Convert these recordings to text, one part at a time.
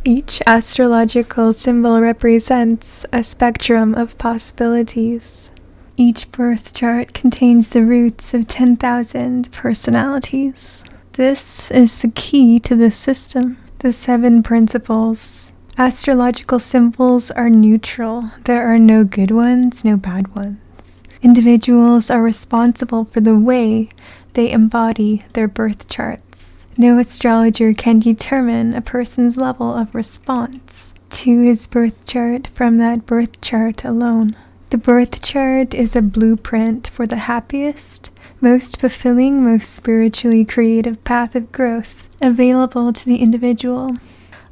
Each astrological symbol represents a spectrum of possibilities. Each birth chart contains the roots of 10,000 personalities. This is the key to the system, the 7 principles. Astrological symbols are neutral. There are no good ones, no bad ones. Individuals are responsible for the way they embody their birth charts. No astrologer can determine a person's level of response to his birth chart from that birth chart alone. The birth chart is a blueprint for the happiest, most fulfilling, most spiritually creative path of growth available to the individual.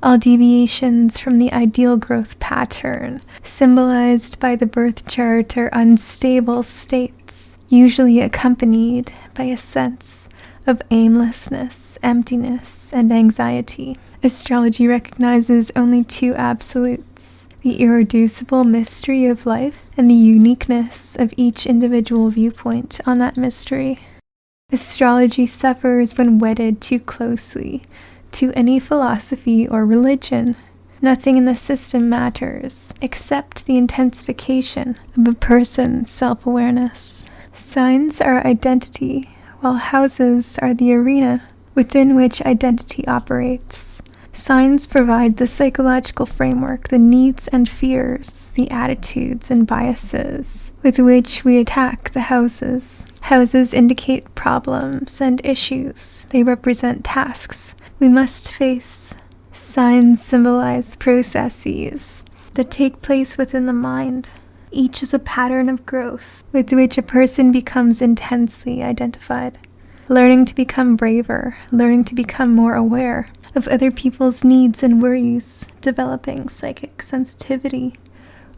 All deviations from the ideal growth pattern, symbolized by the birth chart, are unstable states, usually accompanied by a sense of aimlessness, emptiness, and anxiety. Astrology recognizes only 2 absolutes: the irreducible mystery of life and the uniqueness of each individual viewpoint on that mystery. Astrology suffers when wedded too closely to any philosophy or religion. Nothing in the system matters except the intensification of a person's self-awareness. Signs are identity, while houses are the arena within which identity operates. Signs provide the psychological framework, the needs and fears, the attitudes and biases with which we attack the houses. Houses indicate problems and issues. They represent tasks we must face. Signs symbolize processes that take place within the mind. Each is a pattern of growth with which a person becomes intensely identified. Learning to become braver, learning to become more aware of other people's needs and worries, developing psychic sensitivity,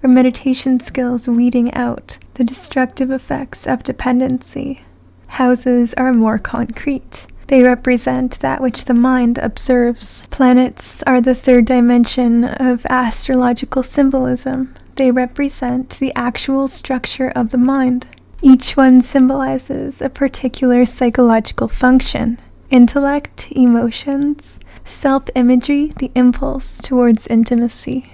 or meditation skills, weeding out the destructive effects of dependency. Houses are more concrete. They represent that which the mind observes. Planets are the 3rd dimension of astrological symbolism. They represent the actual structure of the mind. Each one symbolizes a particular psychological function: intellect, emotions, self-imagery, the impulse towards intimacy.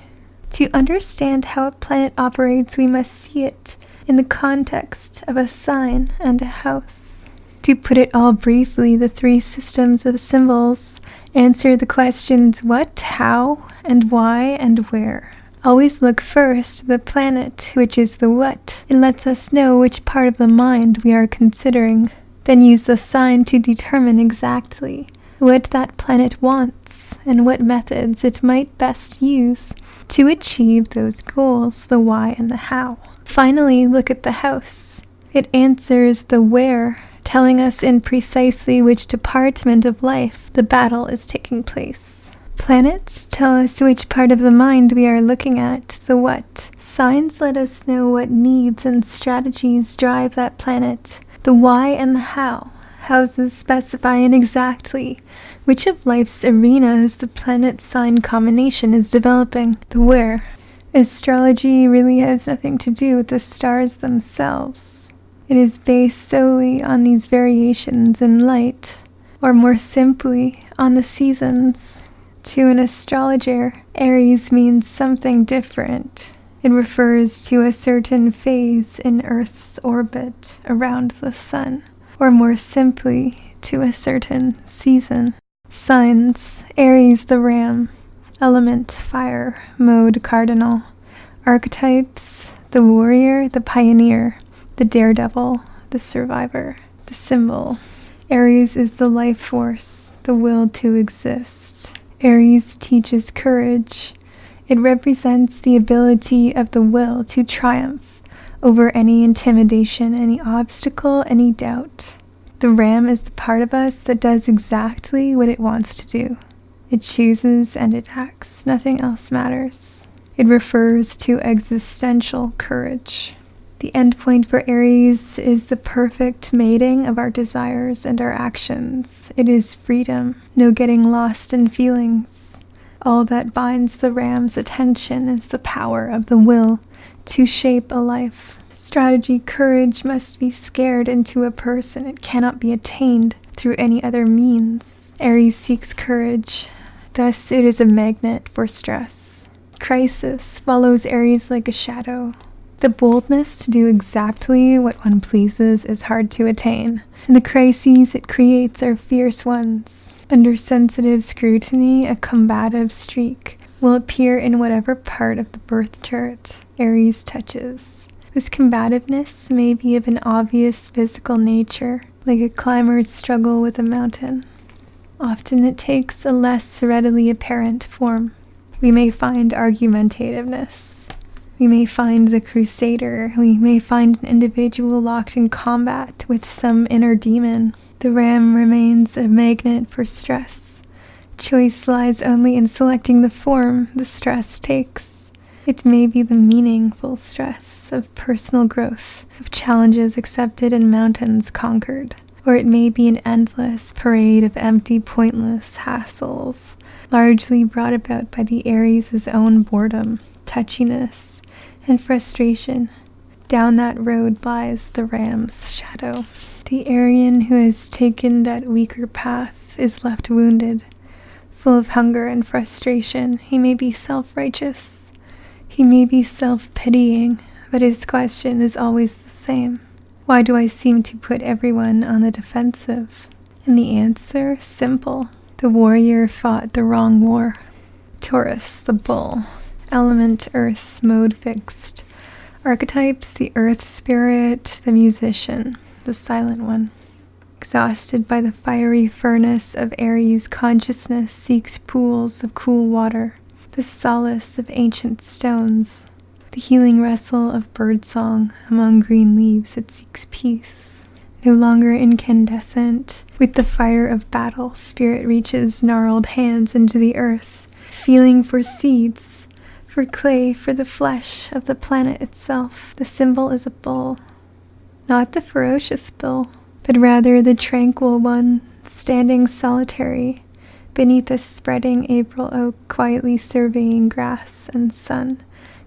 To understand how a planet operates, we must see it in the context of a sign and a house. To put it all briefly, the 3 systems of symbols answer the questions what, how, and why, and where. Always look first at the planet, which is the what. It lets us know which part of the mind we are considering. Then use the sign to determine exactly what that planet wants and what methods it might best use to achieve those goals, the why and the how. Finally, look at the house. It answers the where, telling us in precisely which department of life the battle is taking place. Planets tell us which part of the mind we are looking at, the what. Signs let us know what needs and strategies drive that planet, the why and the how. Houses specifying exactly which of life's arenas the planet sign combination is developing, the where. Astrology really has nothing to do with the stars themselves. It is based solely on these variations in light, or more simply, on the seasons. To an astrologer, Aries means something different. It refers to a certain phase in Earth's orbit around the sun, or more simply, to a certain season. Signs: Aries the ram, element fire, mode cardinal. Archetypes: the warrior, the pioneer, the daredevil, the survivor. The symbol: Aries is the life force, the will to exist. Aries teaches courage. It represents the ability of the will to triumph over any intimidation, any obstacle, any doubt. The ram is the part of us that does exactly what it wants to do. It chooses and it acts. Nothing else matters. It refers to existential courage. The endpoint for Aries is the perfect mating of our desires and our actions. It is freedom, no getting lost in feelings. All that binds the ram's attention is the power of the will to shape a life. Strategy, courage must be scared into a person. It cannot be attained through any other means. Aries seeks courage Thus, it is a magnet for stress. Crisis follows Aries like a shadow. The boldness to do exactly what one pleases is hard to attain, and the crises it creates are fierce ones. Under sensitive scrutiny, a combative streak will appear in whatever part of the birth chart Aries touches. This combativeness may be of an obvious physical nature, like a climber's struggle with a mountain. Often it takes a less readily apparent form. We may find argumentativeness. We may find the crusader. We may find an individual locked in combat with some inner demon. The ram remains a magnet for stress. Choice lies only in selecting the form the stress takes. It may be the meaningful stress of personal growth, of challenges accepted and mountains conquered. Or it may be an endless parade of empty, pointless hassles, largely brought about by the Aries' own boredom, touchiness, and frustration. Down that road lies the ram's shadow. The Aryan who has taken that weaker path is left wounded, full of hunger and frustration. He may be self-righteous. He may be self-pitying, but his question is always the same. Why do I seem to put everyone on the defensive? And the answer, simple. The warrior fought the wrong war. Taurus, the bull. Element earth, mode fixed. Archetypes, the earth spirit, the musician, the silent one. Exhausted by the fiery furnace of Aries, consciousness seeks pools of cool water, the solace of ancient stones. The healing rustle of birdsong among green leaves, it seeks peace. No longer incandescent, with the fire of battle, spirit reaches gnarled hands into the earth, feeling for seeds, for clay, for the flesh of the planet itself. The symbol is a bull, not the ferocious bull, but rather the tranquil one, standing solitary beneath a spreading April oak, quietly surveying grass and sun,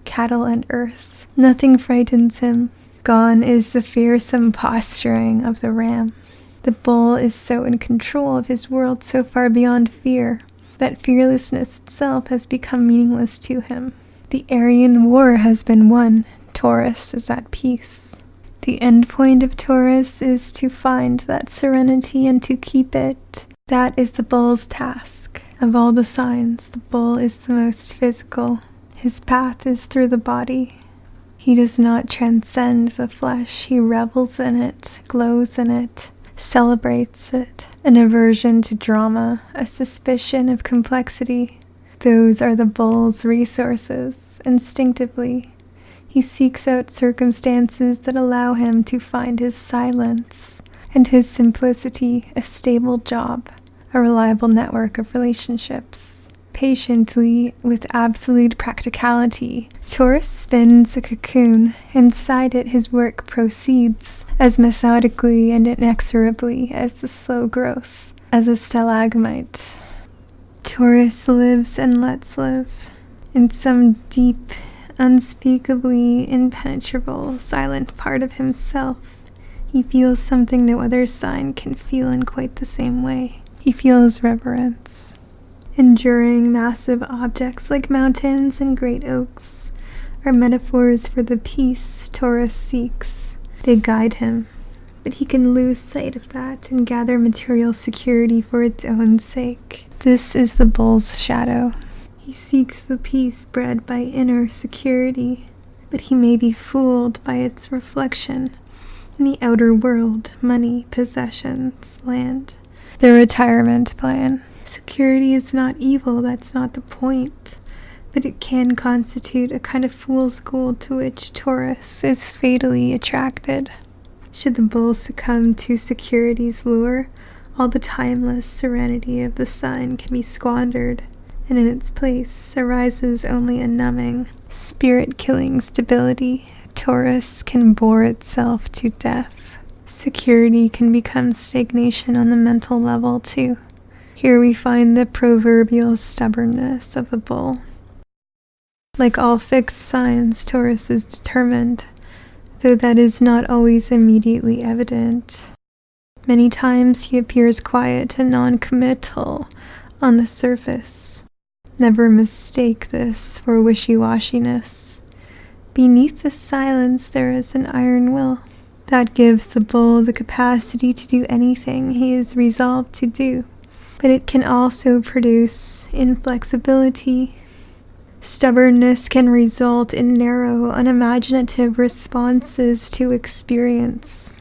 cattle and earth. Nothing frightens him. Gone is the fearsome posturing of the ram. The bull is so in control of his world, so far beyond fear, that fearlessness itself has become meaningless to him. The Aryan war has been won. Taurus is at peace. The end point of Taurus is to find that serenity and to keep it. That is the bull's task. Of all the signs, the bull is the most physical. His path is through the body. He does not transcend the flesh. He revels in it, glows in it, celebrates it. An aversion to drama, a suspicion of complexity. Those are the bull's resources. Instinctively, he seeks out circumstances that allow him to find his silence and his simplicity, a stable job, a reliable network of relationships. Patiently, with absolute practicality, Taurus spins a cocoon. Inside it, his work proceeds as methodically and inexorably as the slow growth, as a stalagmite. Taurus lives and lets live. In some deep, unspeakably impenetrable, silent part of himself, he feels something no other sign can feel in quite the same way. He feels reverence. Enduring, massive objects like mountains and great oaks are metaphors for the peace Taurus seeks. They guide him, but he can lose sight of that and gather material security for its own sake. This is the bull's shadow. He seeks the peace bred by inner security, but he may be fooled by its reflection in the outer world, money, possessions, land, the retirement plan. Security is not evil, that's not the point, but it can constitute a kind of fool's gold to which Taurus is fatally attracted. Should the bull succumb to security's lure, all the timeless serenity of the sign can be squandered, and in its place arises only a numbing, spirit-killing stability. Taurus can bore itself to death. Security can become stagnation on the mental level too. Here we find the proverbial stubbornness of the bull. Like all fixed signs, Taurus is determined, though that is not always immediately evident. Many times he appears quiet and non-committal, on the surface. Never mistake this for wishy-washiness. Beneath the silence there is an iron will that gives the bull the capacity to do anything he is resolved to do. But it can also produce inflexibility. Stubbornness can result in narrow, unimaginative responses to experience.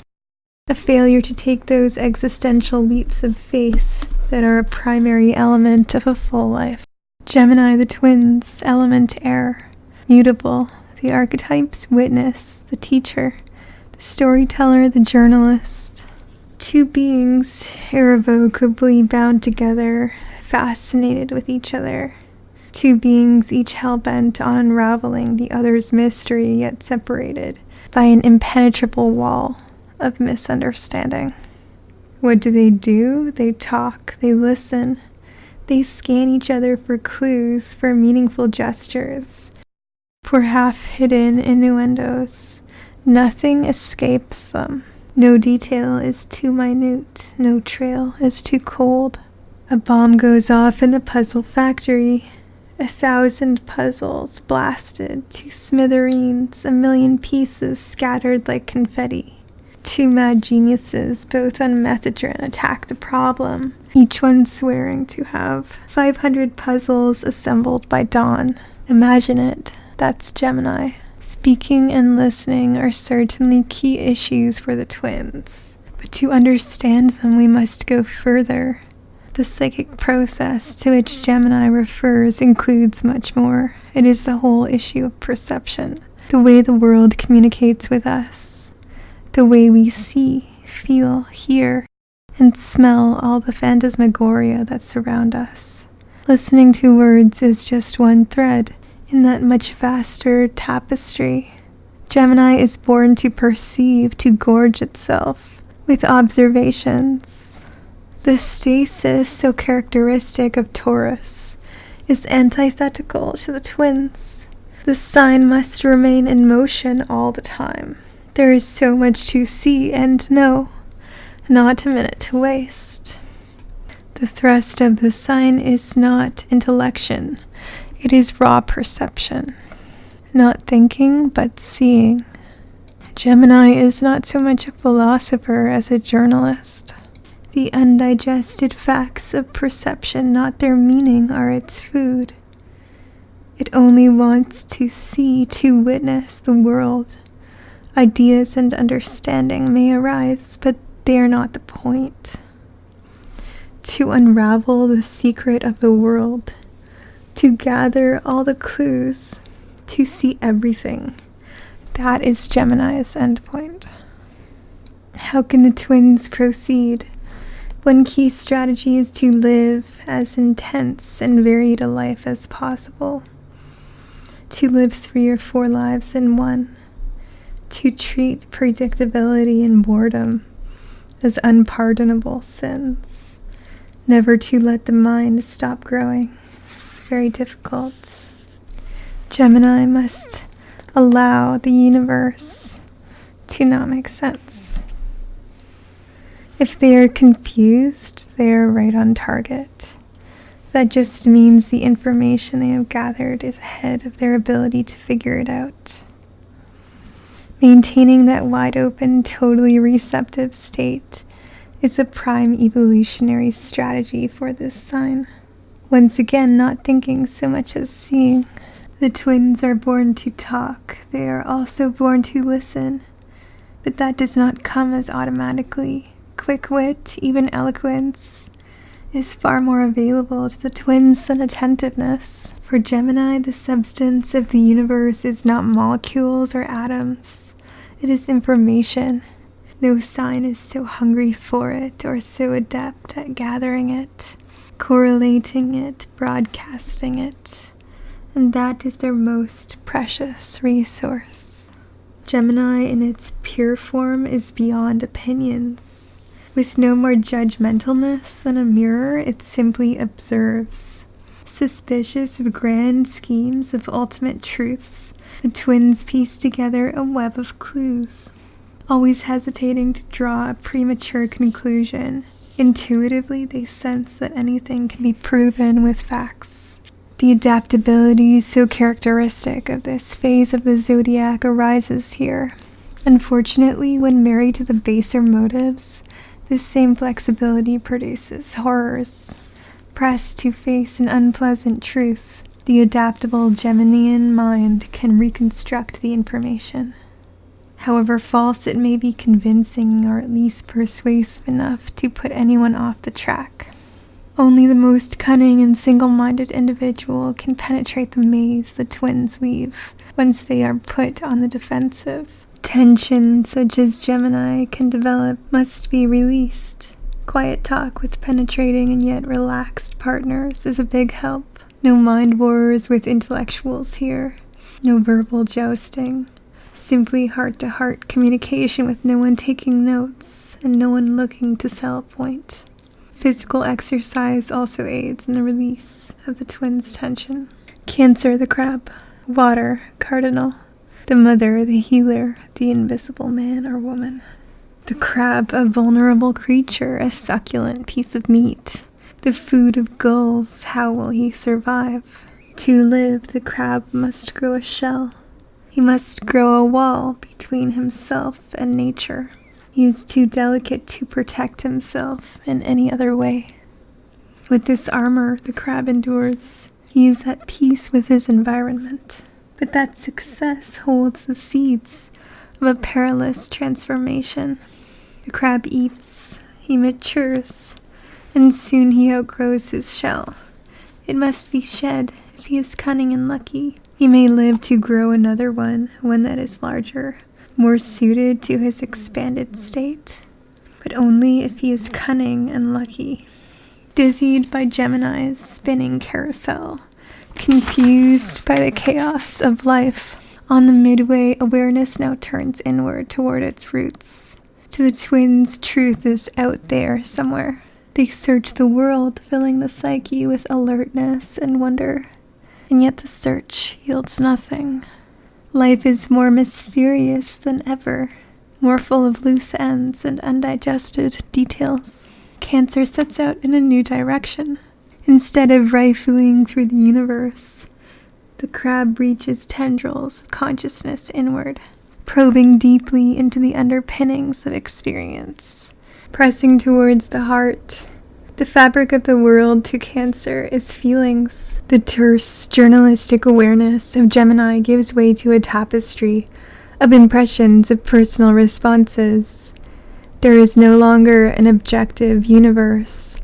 A failure to take those existential leaps of faith that are a primary element of a full life. Gemini, the twins, element air, mutable, the archetypes witness, the teacher, the storyteller, the journalist. Two beings irrevocably bound together, fascinated with each other. Two beings each hell-bent on unraveling the other's mystery, yet separated by an impenetrable wall of misunderstanding. What do? They talk, they listen. They scan each other for clues, for meaningful gestures, for half-hidden innuendos. Nothing escapes them. No detail is too minute, no trail is too cold. A bomb goes off in the puzzle factory. 1,000 puzzles blasted to smithereens, 1,000,000 pieces scattered like confetti. Two mad geniuses, both on methadone, attack the problem, each one swearing to have 500 puzzles assembled by dawn. Imagine it, that's Gemini. Speaking and listening are certainly key issues for the twins, but to understand them we must go further. The psychic process to which Gemini refers includes much more. It is the whole issue of perception, the way the world communicates with us, the way we see, feel, hear, and smell all the phantasmagoria that surround us. Listening to words is just one thread in that much vaster tapestry. Gemini is born to perceive, to gorge itself with observations. The stasis, so characteristic of Taurus, is antithetical to the twins. The sign must remain in motion all the time. There is so much to see and know, not a minute to waste. The thrust of the sign is not intellection, it is raw perception. Not thinking, but seeing. Gemini is not so much a philosopher as a journalist. The undigested facts of perception, not their meaning, are its food. It only wants to see, to witness the world. Ideas and understanding may arise, but they are not the point. To unravel the secret of the world, to gather all the clues, to see everything, that is Gemini's endpoint. How can the twins proceed? One key strategy is to live as intense and varied a life as possible. To live 3 or 4 lives in one. To treat predictability and boredom as unpardonable sins. Never to let the mind stop growing. Very difficult. Gemini must allow the universe to not make sense. If they are confused, they are right on target. That just means the information they have gathered is ahead of their ability to figure it out. Maintaining that wide open, totally receptive state is a prime evolutionary strategy for this sign. Once again, not thinking so much as seeing. The twins are born to talk. They are also born to listen. But that does not come as automatically. Quick wit, even eloquence, is far more available to the twins than attentiveness. For Gemini, the substance of the universe is not molecules or atoms. It is information. No sign is so hungry for it or so adept at gathering it, correlating it, broadcasting it. And that is their most precious resource. Gemini in its pure form is beyond opinions. With no more judgmentalness than a mirror, it simply observes. Suspicious of grand schemes of ultimate truths, the twins piece together a web of clues. Always hesitating to draw a premature conclusion, Intuitively, they sense that anything can be proven with facts. The adaptability so characteristic of this phase of the zodiac arises here. Unfortunately, when married to the baser motives, this same flexibility produces horrors. Pressed to face an unpleasant truth, the adaptable Geminian mind can reconstruct the information. However false it may be, convincing or at least persuasive enough to put anyone off the track. Only the most cunning and single-minded individual can penetrate the maze the twins weave once they are put on the defensive. Tension such as Gemini can develop must be released. Quiet talk with penetrating and yet relaxed partners is a big help. No mind wars with intellectuals here. No verbal jousting. Simply heart-to-heart communication with no one taking notes and no one looking to sell a point. Physical exercise also aids in the release of the twins' tension. Cancer, the crab. Water, cardinal. The mother, the healer, the invisible man or woman. The crab, a vulnerable creature, a succulent piece of meat. The food of gulls, how will he survive? To live, the crab must grow a shell. He must grow a wall between himself and nature. He is too delicate to protect himself in any other way. With this armor the crab endures. He is at peace with his environment. But that success holds the seeds of a perilous transformation. The crab eats, he matures, and soon he outgrows his shell. It must be shed if he is cunning and lucky. He may live to grow another one that is larger, more suited to his expanded state, but only if he is cunning and lucky. Dizzied by Gemini's spinning carousel, confused by the chaos of life, on the midway, awareness now turns inward toward its roots. To the twins, truth is out there somewhere. They search the world, filling the psyche with alertness and wonder. And yet the search yields nothing. Life is more mysterious than ever, more full of loose ends and undigested details. Cancer sets out in a new direction. Instead of rifling through the universe, the crab reaches tendrils of consciousness inward, probing deeply into the underpinnings of experience, pressing towards the heart. The fabric of the world to Cancer is feelings. The terse, journalistic awareness of Gemini gives way to a tapestry of impressions of personal responses. There is no longer an objective universe.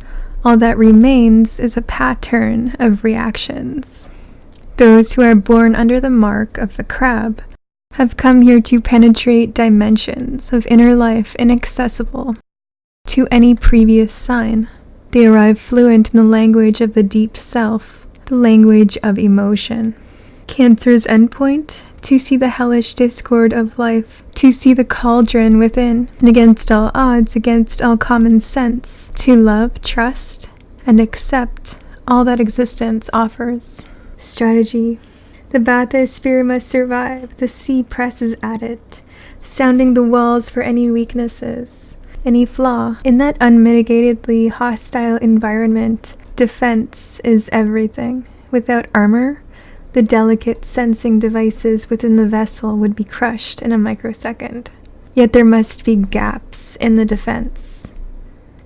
All that remains is a pattern of reactions. Those who are born under the mark of the crab have come here to penetrate dimensions of inner life inaccessible to any previous sign. They arrive fluent in the language of the deep self, the language of emotion. Cancer's endpoint? To see the hellish discord of life, to see the cauldron within, and against all odds, against all common sense, to love, trust, and accept all that existence offers. Strategy. The bathysphere must survive. The sea presses at it, sounding the walls for any weaknesses. Any flaw. In that unmitigatedly hostile environment, defense is everything. Without armor, the delicate sensing devices within the vessel would be crushed in a microsecond. Yet there must be gaps in the defense.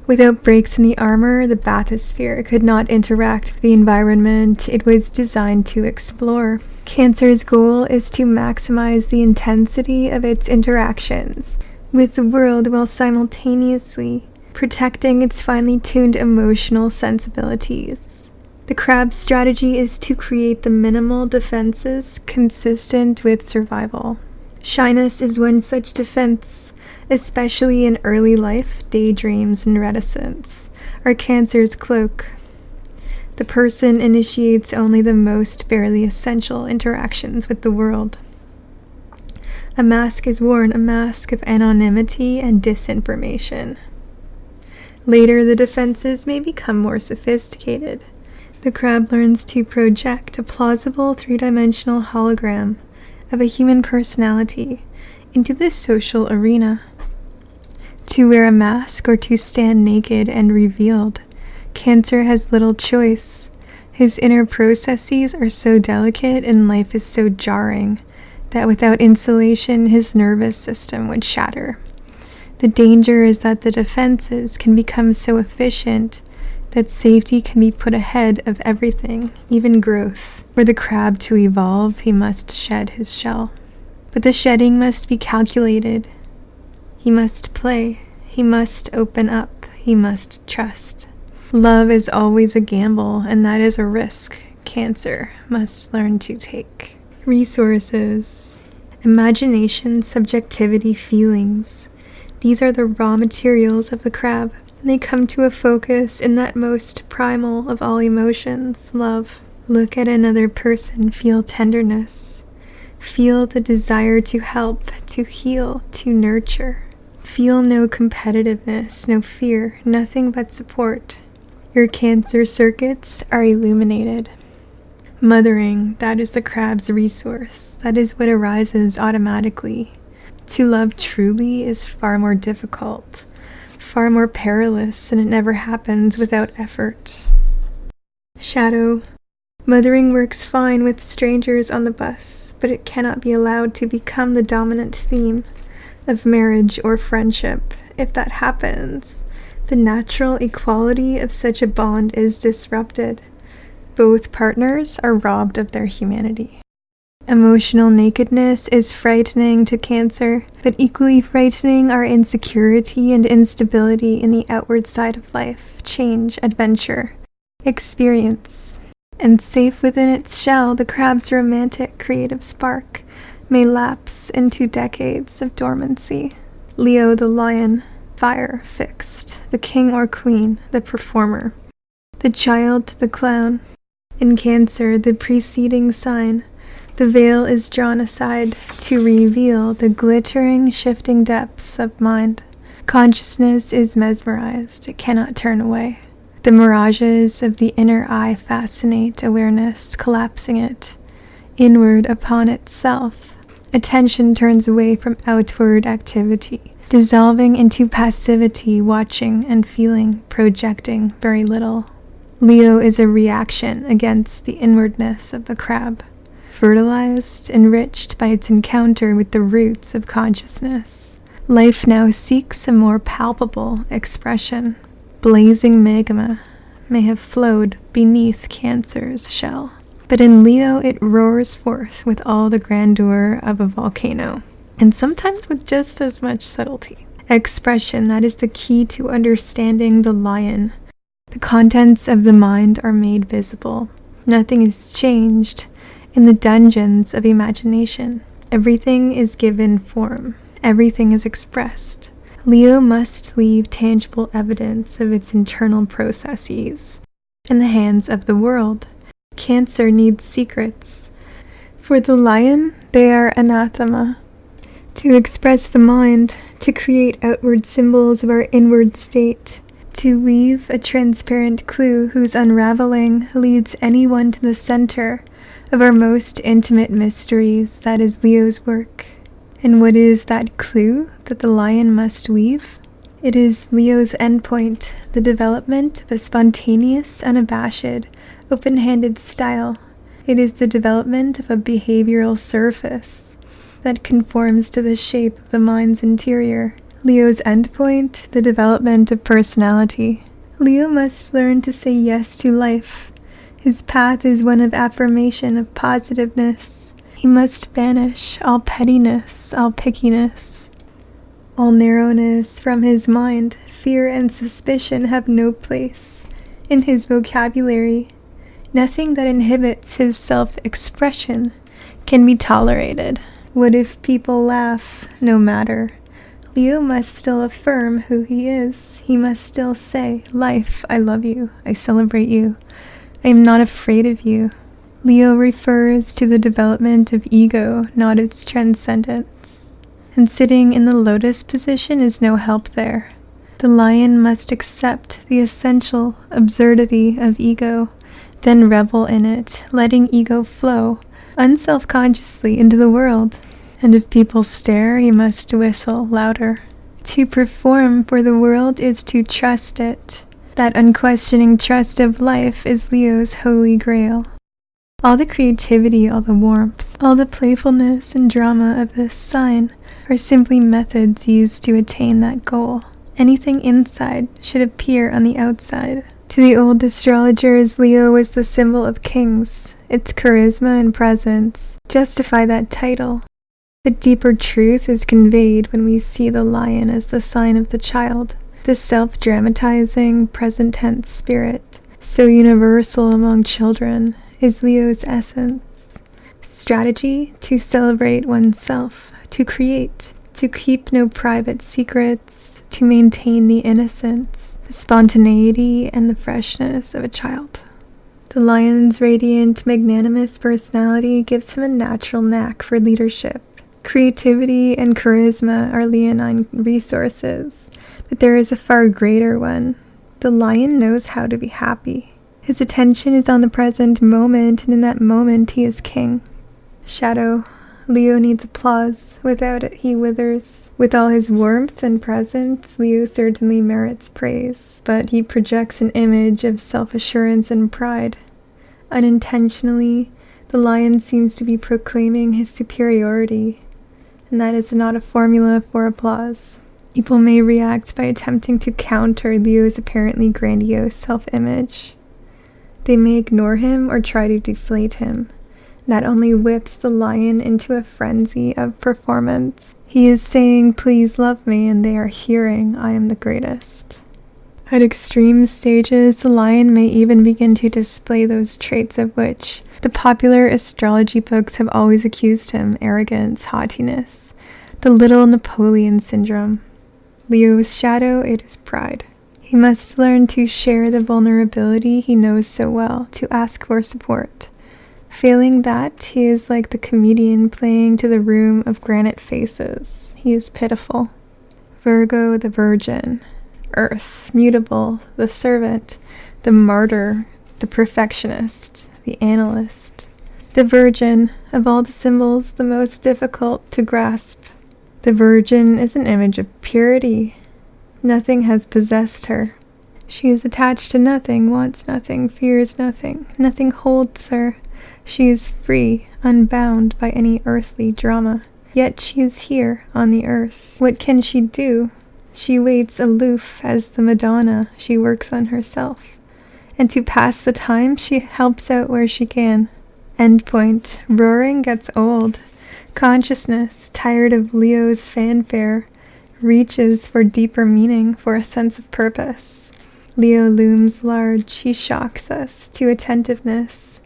Without breaks in the armor, the bathysphere could not interact with the environment it was designed to explore. Cancer's goal is to maximize the intensity of its interactions with the world while simultaneously protecting its finely tuned emotional sensibilities. The crab's strategy is to create the minimal defenses consistent with survival. Shyness is one such defense, especially in early life. Daydreams and reticence are Cancer's cloak. The person initiates only the most barely essential interactions with the world. A mask is worn, a mask of anonymity and disinformation. Later, the defenses may become more sophisticated. The crab learns to project a plausible three-dimensional hologram of a human personality into this social arena. to wear a mask or to stand naked and revealed. Cancer has little choice. His inner processes are so delicate and life is so jarring that without insulation, his nervous system would shatter. The danger is that the defenses can become so efficient that safety can be put ahead of everything, even growth. For the crab to evolve, he must shed his shell. But the shedding must be calculated. He must play. He must open up. He must trust. Love is always a gamble, and that is a risk Cancer must learn to take. Resources. Imagination, subjectivity, feelings. These are the raw materials of the crab. They come to a focus in that most primal of all emotions, love. Look at another person, feel tenderness. Feel the desire to help, to heal, to nurture. Feel no competitiveness, no fear, nothing but support. Your Cancer circuits are illuminated. Mothering, that is the crab's resource. That is what arises automatically. To love truly is far more difficult, far more perilous, and it never happens without effort. Shadow. Mothering works fine with strangers on the bus, but it cannot be allowed to become the dominant theme of marriage or friendship. If that happens, the natural equality of such a bond is disrupted. Both partners are robbed of their humanity. Emotional nakedness is frightening to Cancer, but equally frightening are insecurity and instability in the outward side of life, change, adventure, experience. And safe within its shell, the crab's romantic, creative spark may lapse into decades of dormancy. Leo the lion, fire fixed, the king or queen, the performer, the child to the clown. In Cancer, the preceding sign, the veil is drawn aside to reveal the glittering, shifting depths of mind. Consciousness is mesmerized, it cannot turn away. The mirages of the inner eye fascinate awareness, collapsing it inward upon itself. Attention turns away from outward activity, dissolving into passivity, watching and feeling, projecting very little. Leo is a reaction against the inwardness of the crab, fertilized, enriched by its encounter with the roots of consciousness. Life now seeks a more palpable expression. Blazing magma may have flowed beneath Cancer's shell, but in Leo it roars forth with all the grandeur of a volcano, and sometimes with just as much subtlety. Expression, that is the key to understanding the lion. The contents of the mind are made visible. Nothing is changed in the dungeons of imagination. Everything is given form. Everything is expressed. Leo must leave tangible evidence of its internal processes in the hands of the world. Cancer needs secrets. For the lion, they are anathema. To express the mind, to create outward symbols of our inward state, to weave a transparent clue whose unraveling leads anyone to the center of our most intimate mysteries, that is Leo's work. And what is that clue that the lion must weave? It is Leo's endpoint, the development of a spontaneous, unabashed, open-handed style. It is the development of a behavioral surface that conforms to the shape of the mind's interior. Leo's endpoint, the development of personality. Leo must learn to say yes to life. His path is one of affirmation, of positiveness. He must banish all pettiness, all pickiness, all narrowness from his mind. Fear and suspicion have no place in his vocabulary. Nothing that inhibits his self-expression can be tolerated. What if people laugh? No matter. Leo must still affirm who he is. He must still say, life, I love you. I celebrate you. I am not afraid of you. Leo refers to the development of ego, not its transcendence. And sitting in the lotus position is no help there. The lion must accept the essential absurdity of ego, then revel in it, letting ego flow unself-consciously into the world. And if people stare, he must whistle louder. To perform for the world is to trust it. That unquestioning trust of life is Leo's holy grail. All the creativity, all the warmth, all the playfulness and drama of this sign are simply methods used to attain that goal. Anything inside should appear on the outside. To the old astrologers, Leo was the symbol of kings. Its charisma and presence justify that title. But deeper truth is conveyed when we see the lion as the sign of the child, the self-dramatizing, present-tense spirit, so universal among children, is Leo's essence. Strategy to celebrate oneself, to create, to keep no private secrets, to maintain the innocence, the spontaneity, and the freshness of a child. The lion's radiant, magnanimous personality gives him a natural knack for leadership. Creativity and charisma are leonine resources, but there is a far greater one. The lion knows how to be happy. His attention is on the present moment, and in that moment he is king. Shadow. Leo needs applause. Without it, he withers. With all his warmth and presence, Leo certainly merits praise, but he projects an image of self-assurance and pride. Unintentionally, the lion seems to be proclaiming his superiority, and that is not a formula for applause. People may react by attempting to counter Leo's apparently grandiose self-image. They may ignore him or try to deflate him. That only whips the lion into a frenzy of performance. He is saying, "Please love me," and they are hearing, "I am the greatest." At extreme stages, the lion may even begin to display those traits of which the popular astrology books have always accused him: arrogance, haughtiness, the little Napoleon syndrome. Leo's shadow, it is pride. He must learn to share the vulnerability he knows so well, to ask for support. Failing that, he is like the comedian playing to the room of granite faces. He is pitiful. Virgo, the virgin. Earth, mutable, the servant, the martyr, the perfectionist, the analyst. The virgin, of all the symbols, the most difficult to grasp. The virgin is an image of purity. Nothing has possessed her. She is attached to nothing, wants nothing, fears nothing. Nothing holds her. She is free, unbound by any earthly drama. Yet she is here, on the earth. What can she do? She waits aloof as the Madonna. She works on herself. And to pass the time, she helps out where she can. Endpoint. Roaring gets old. Consciousness, tired of Leo's fanfare, reaches for deeper meaning, for a sense of purpose. Leo looms large. He shocks us to attentiveness.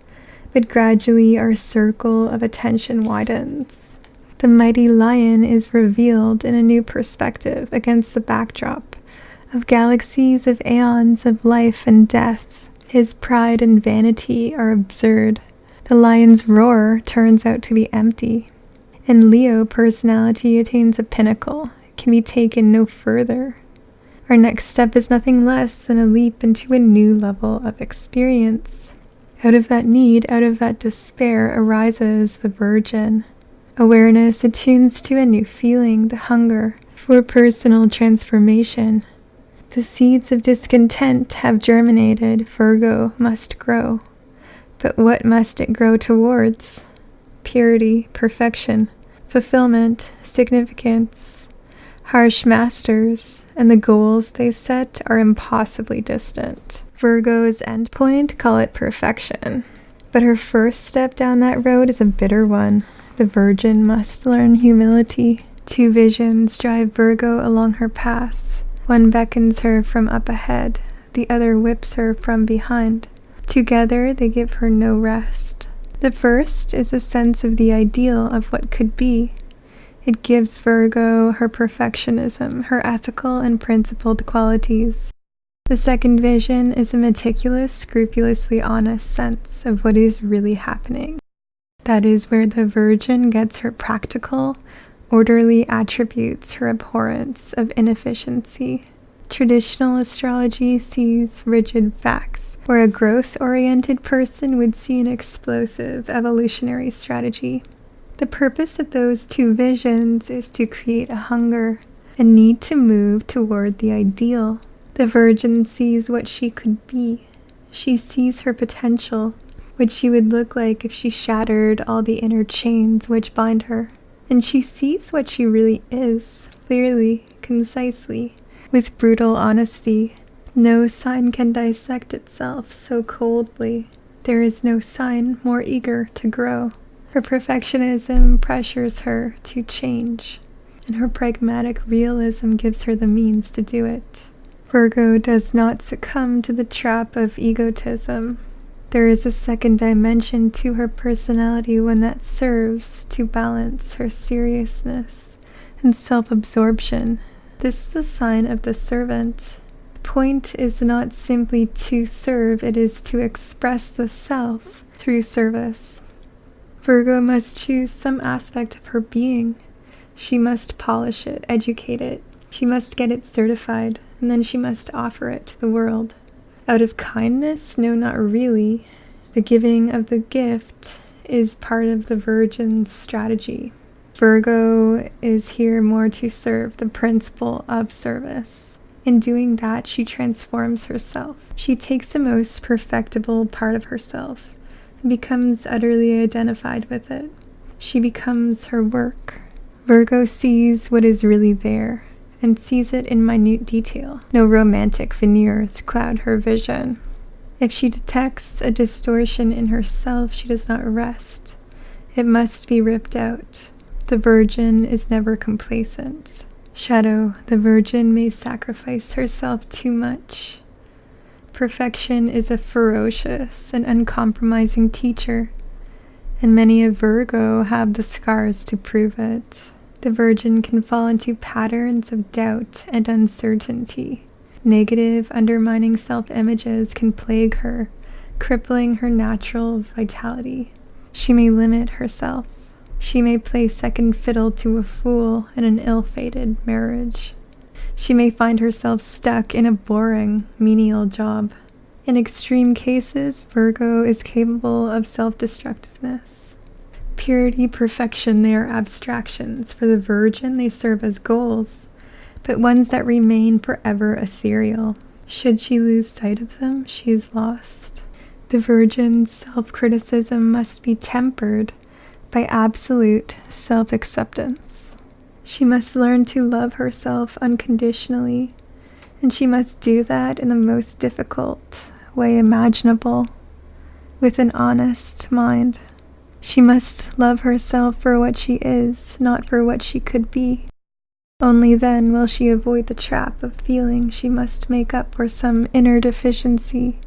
But gradually our circle of attention widens. The mighty lion is revealed in a new perspective against the backdrop of galaxies of aeons of life and death. His pride and vanity are absurd. The lion's roar turns out to be empty. In Leo, personality attains a pinnacle. It can be taken no further. Our next step is nothing less than a leap into a new level of experience. Out of that need, out of that despair, arises the virgin. Awareness attunes to a new feeling, the hunger for personal transformation. The seeds of discontent have germinated. Virgo must grow. But what must it grow towards? Purity, perfection, fulfillment, significance. Harsh masters, and the goals they set are impossibly distant. Virgo's endpoint, call it perfection. But her first step down that road is a bitter one. The virgin must learn humility. Two visions drive Virgo along her path. One beckons her from up ahead, the other whips her from behind. Together they give her no rest. The first is a sense of the ideal of what could be. It gives Virgo her perfectionism, her ethical and principled qualities. The second vision is a meticulous, scrupulously honest sense of what is really happening. That is where the virgin gets her practical, orderly attributes, her abhorrence of inefficiency. Traditional astrology sees rigid facts, where a growth-oriented person would see an explosive evolutionary strategy. The purpose of those two visions is to create a hunger, a need to move toward the ideal. The Virgin sees what she could be. She sees her potential, what she would look like if she shattered all the inner chains which bind her. And she sees what she really is, clearly, concisely, with brutal honesty. No sign can dissect itself so coldly. There is no sign more eager to grow. Her perfectionism pressures her to change, and her pragmatic realism gives her the means to do it. Virgo does not succumb to the trap of egotism. There is a second dimension to her personality, one that serves to balance her seriousness and self-absorption. This is a sign of the servant. The point is not simply to serve, it is to express the self through service. Virgo must choose some aspect of her being. She must polish it, educate it. She must get it certified, and then she must offer it to the world. Out of kindness? No, not really. The giving of the gift is part of the Virgin's strategy. Virgo is here more to serve the principle of service. In doing that, she transforms herself. She takes the most perfectible part of herself and becomes utterly identified with it. She becomes her work. Virgo sees what is really there and sees it in minute detail. No romantic veneers cloud her vision. If she detects a distortion in herself, she does not rest. It must be ripped out. The Virgin is never complacent. Shadow, the Virgin may sacrifice herself too much. Perfection is a ferocious and uncompromising teacher, and many a Virgo have the scars to prove it. The Virgin can fall into patterns of doubt and uncertainty. Negative, undermining self-images can plague her, crippling her natural vitality. She may limit herself. She may play second fiddle to a fool in an ill-fated marriage. She may find herself stuck in a boring, menial job. In extreme cases, Virgo is capable of self-destructiveness. Purity, perfection, they are abstractions. For the Virgin, they serve as goals, but ones that remain forever ethereal. Should she lose sight of them, she is lost. The Virgin's self-criticism must be tempered by absolute self-acceptance. She must learn to love herself unconditionally, and she must do that in the most difficult way imaginable, with an honest mind. She must love herself for what she is, not for what she could be. Only then will she avoid the trap of feeling she must make up for some inner deficiency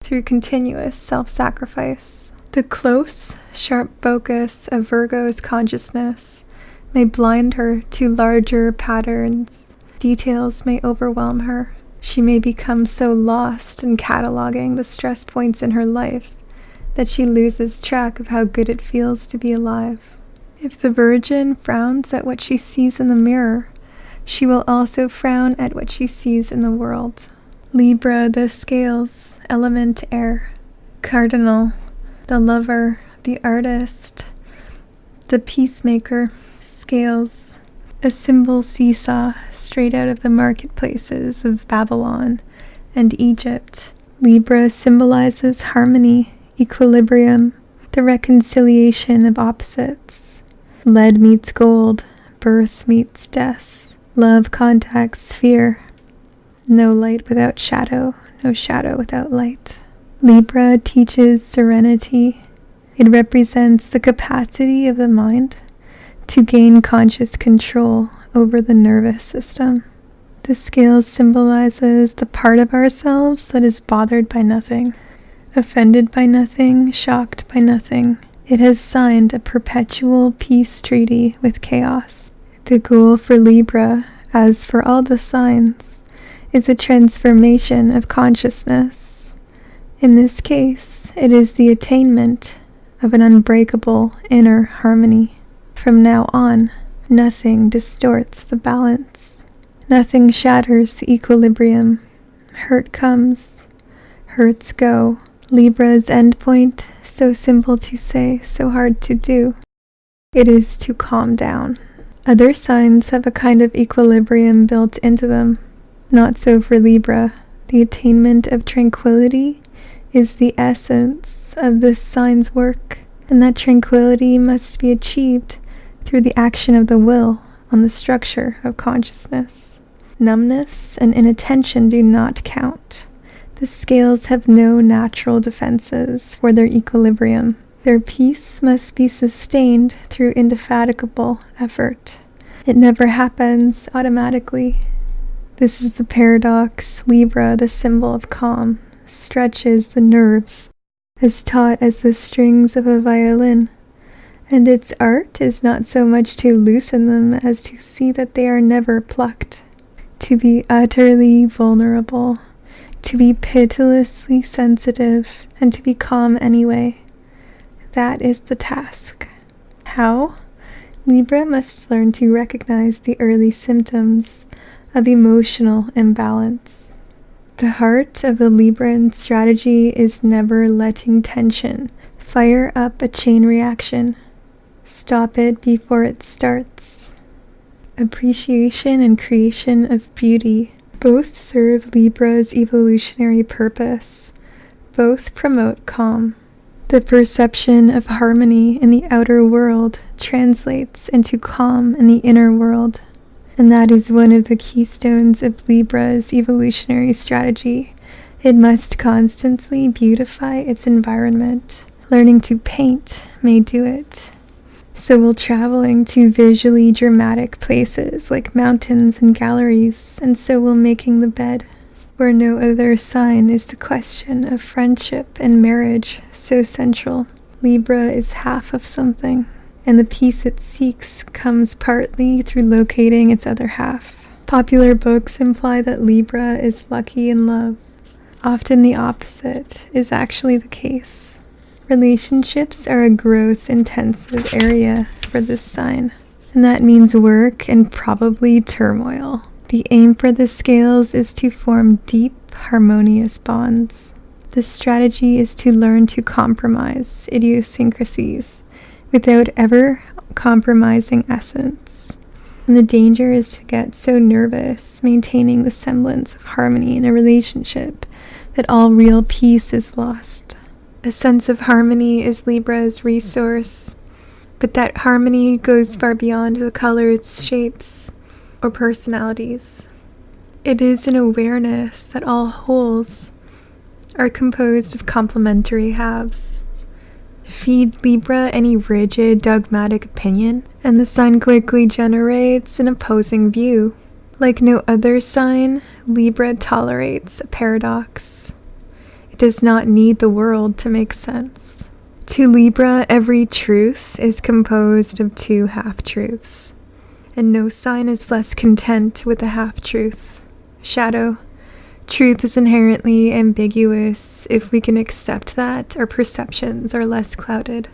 through continuous self-sacrifice. The close, sharp focus of Virgo's consciousness may blind her to larger patterns. Details may overwhelm her. She may become so lost in cataloging the stress points in her life that she loses track of how good it feels to be alive. If the Virgin frowns at what she sees in the mirror, she will also frown at what she sees in the world. Libra, the scales, element air. Cardinal, the lover, the artist, the peacemaker. Scales, a symbol seesaw straight out of the marketplaces of Babylon and Egypt. Libra symbolizes harmony, equilibrium, the reconciliation of opposites. Lead meets gold, birth meets death. Love contacts fear. No light without shadow, no shadow without light. Libra teaches serenity. It represents the capacity of the mind to gain conscious control over the nervous system. The scales symbolizes the part of ourselves that is bothered by nothing, offended by nothing, shocked by nothing. It has signed a perpetual peace treaty with chaos. The goal for Libra, as for all the signs, is a transformation of consciousness. In this case, it is the attainment of an unbreakable inner harmony. From now on, nothing distorts the balance. Nothing shatters the equilibrium. Hurt comes, hurts go. Libra's endpoint, so simple to say, so hard to do. It is to calm down. Other signs have a kind of equilibrium built into them. Not so for Libra. The attainment of tranquility is the essence of this sign's work, and that tranquility must be achieved through the action of the will on the structure of consciousness. Numbness and inattention do not count. The scales have no natural defenses for their equilibrium. Their peace must be sustained through indefatigable effort. It never happens automatically. This is the paradox. Libra, the symbol of calm, stretches the nerves as taut as the strings of a violin, and its art is not so much to loosen them as to see that they are never plucked. To be utterly vulnerable, to be pitilessly sensitive, and to be calm anyway. That is the task. How? Libra must learn to recognize the early symptoms of emotional imbalance. The heart of the Libran strategy is never letting tension fire up a chain reaction. Stop it before it starts. Appreciation and creation of beauty both serve Libra's evolutionary purpose. Both promote calm. The perception of harmony in the outer world translates into calm in the inner world, and that is one of the keystones of Libra's evolutionary strategy. It must constantly beautify its environment. Learning to paint may do it. So will traveling to visually dramatic places like mountains and galleries, and so will making the bed. Where no other sign is the question of friendship and marriage so central. Libra is half of something, and the peace it seeks comes partly through locating its other half. Popular books imply that Libra is lucky in love. Often the opposite is actually the case. Relationships are a growth-intensive area for this sign, and that means work and probably turmoil. The aim for the scales is to form deep, harmonious bonds. The strategy is to learn to compromise idiosyncrasies without ever compromising essence. And the danger is to get so nervous maintaining the semblance of harmony in a relationship that all real peace is lost. A sense of harmony is Libra's resource, but that harmony goes far beyond the colors, shapes, or personalities. It is an awareness that all wholes are composed of complementary halves. Feed Libra any rigid, dogmatic opinion, and the sign quickly generates an opposing view. Like no other sign, Libra tolerates a paradox. It does not need the world to make sense. To Libra, every truth is composed of two half-truths, and no sign is less content with a half-truth. Shadow. Truth is inherently ambiguous. If we can accept that, our perceptions are less clouded.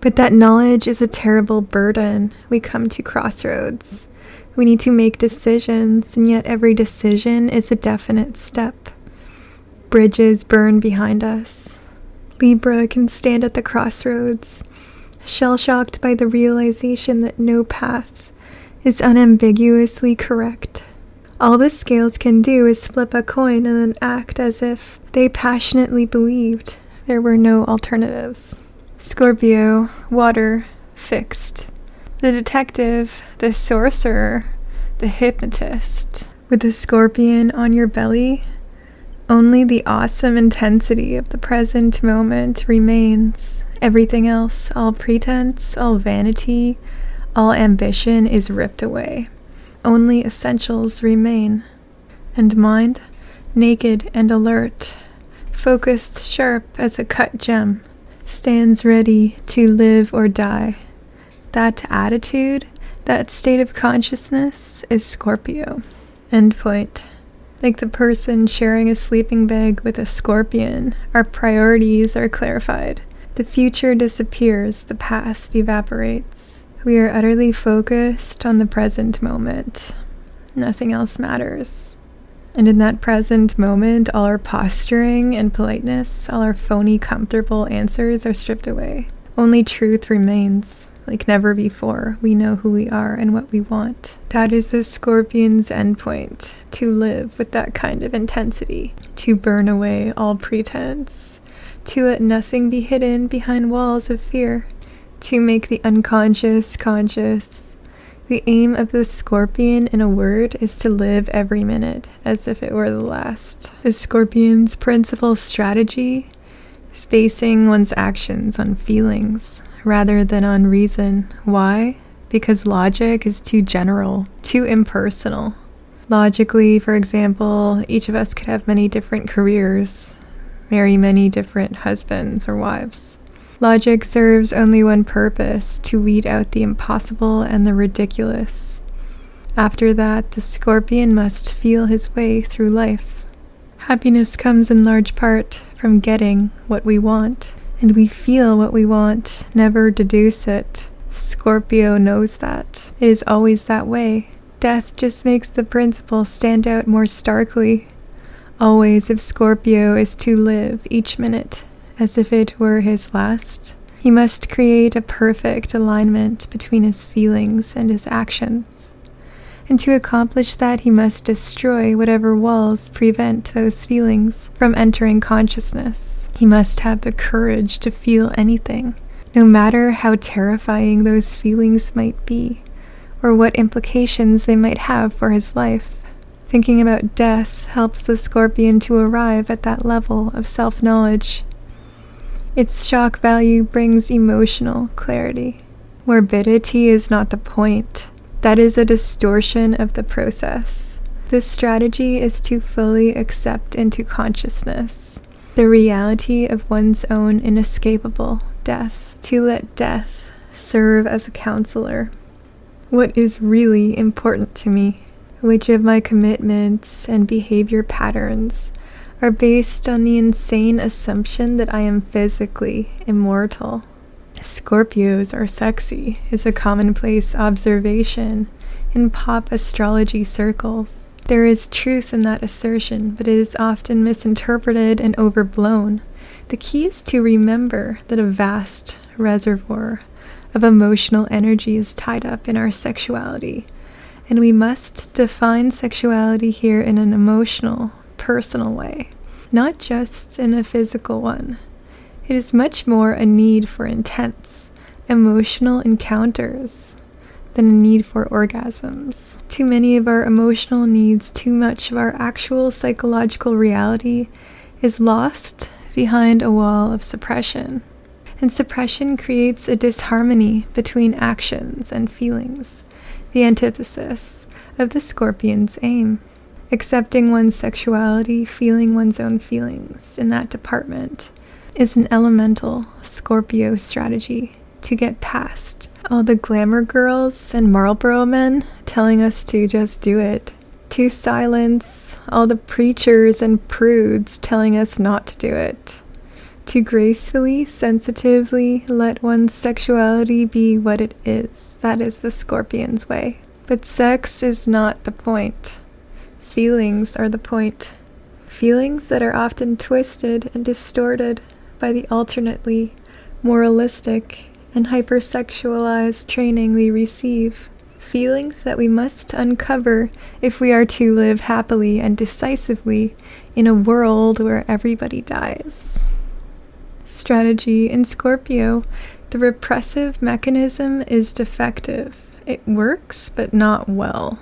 But that knowledge is a terrible burden. We come to crossroads. We need to make decisions, and yet every decision is a definite step. Bridges burn behind us. Libra can stand at the crossroads, shell-shocked by the realization that no path is unambiguously correct. All the scales can do is flip a coin and then act as if they passionately believed there were no alternatives. Scorpio, water, fixed. The detective, the sorcerer, the hypnotist. With the scorpion on your belly, only the awesome intensity of the present moment remains. Everything else, all pretense, all vanity, all ambition is ripped away. Only essentials remain. And mind, naked and alert, focused sharp as a cut gem, stands ready to live or die. That attitude, that state of consciousness is Scorpio. End point. Like the person sharing a sleeping bag with a scorpion, our priorities are clarified. The future disappears, the past evaporates. We are utterly focused on the present moment. Nothing else matters. And in that present moment, all our posturing and politeness, all our phony, comfortable answers are stripped away. Only truth remains. like never before. We know who we are and what we want. That is the Scorpion's endpoint, to live with that kind of intensity, to burn away all pretense, to let nothing be hidden behind walls of fear, to make the unconscious conscious. The aim of the Scorpion, in a word, is to live every minute as if it were the last. The Scorpion's principal strategy is basing one's actions on feelings rather than on reason. Why? Because logic is too general, too impersonal. Logically, for example, each of us could have many different careers, marry many different husbands or wives. Logic serves only one purpose: to weed out the impossible and the ridiculous. After that, the Scorpion must feel his way through life. Happiness comes in large part from getting what we want, and we feel what we want, never deduce it. Scorpio knows that. It is always that way. Death just makes the principle stand out more starkly. Always, if Scorpio is to live each minute as if it were his last, he must create a perfect alignment between his feelings and his actions. And to accomplish that, he must destroy whatever walls prevent those feelings from entering consciousness. He must have the courage to feel anything, no matter how terrifying those feelings might be, or what implications they might have for his life. Thinking about death helps the Scorpion to arrive at that level of self-knowledge. Its shock value brings emotional clarity. Morbidity is not the point. That is a distortion of the process. This strategy is to fully accept into consciousness the reality of one's own inescapable death, to let death serve as a counselor. What is really important to me? Which of my commitments and behavior patterns are based on the insane assumption that I am physically immortal? Scorpios are sexy is a commonplace observation in pop astrology circles. There is truth in that assertion, but it is often misinterpreted and overblown. The key is to remember that a vast reservoir of emotional energy is tied up in our sexuality, and we must define sexuality here in an emotional, personal way, not just in a physical one. It is much more a need for intense, emotional encounters than a need for orgasms. Too many of our emotional needs, too much of our actual psychological reality is lost behind a wall of suppression. And suppression creates a disharmony between actions and feelings, the antithesis of the Scorpion's aim. Accepting one's sexuality, feeling one's own feelings in that department is an elemental Scorpio strategy to get past all the glamour girls and Marlboro men telling us to just do it, to silence all the preachers and prudes telling us not to do it, to gracefully, sensitively let one's sexuality be what it is. That is the Scorpion's way. But sex is not the point. Feelings are the point. Feelings that are often twisted and distorted by the alternately moralistic and hypersexualized training we receive. Feelings that we must uncover if we are to live happily and decisively in a world where everybody dies. Strategy in Scorpio, the repressive mechanism is defective. It works, but not well.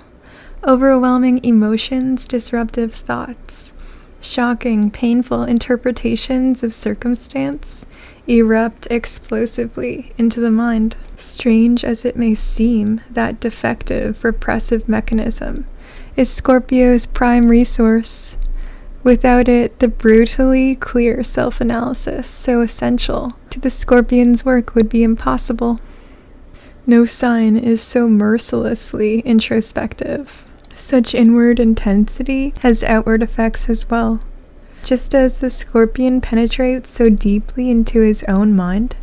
Overwhelming emotions, disruptive thoughts, shocking, painful interpretations of circumstance erupt explosively into the mind. Strange as it may seem, that defective, repressive mechanism is Scorpio's prime resource. Without it, the brutally clear self-analysis so essential to the Scorpion's work would be impossible. No sign is so mercilessly introspective. Such inward intensity has outward effects as well. Just as the Scorpion penetrates so deeply into his own mind,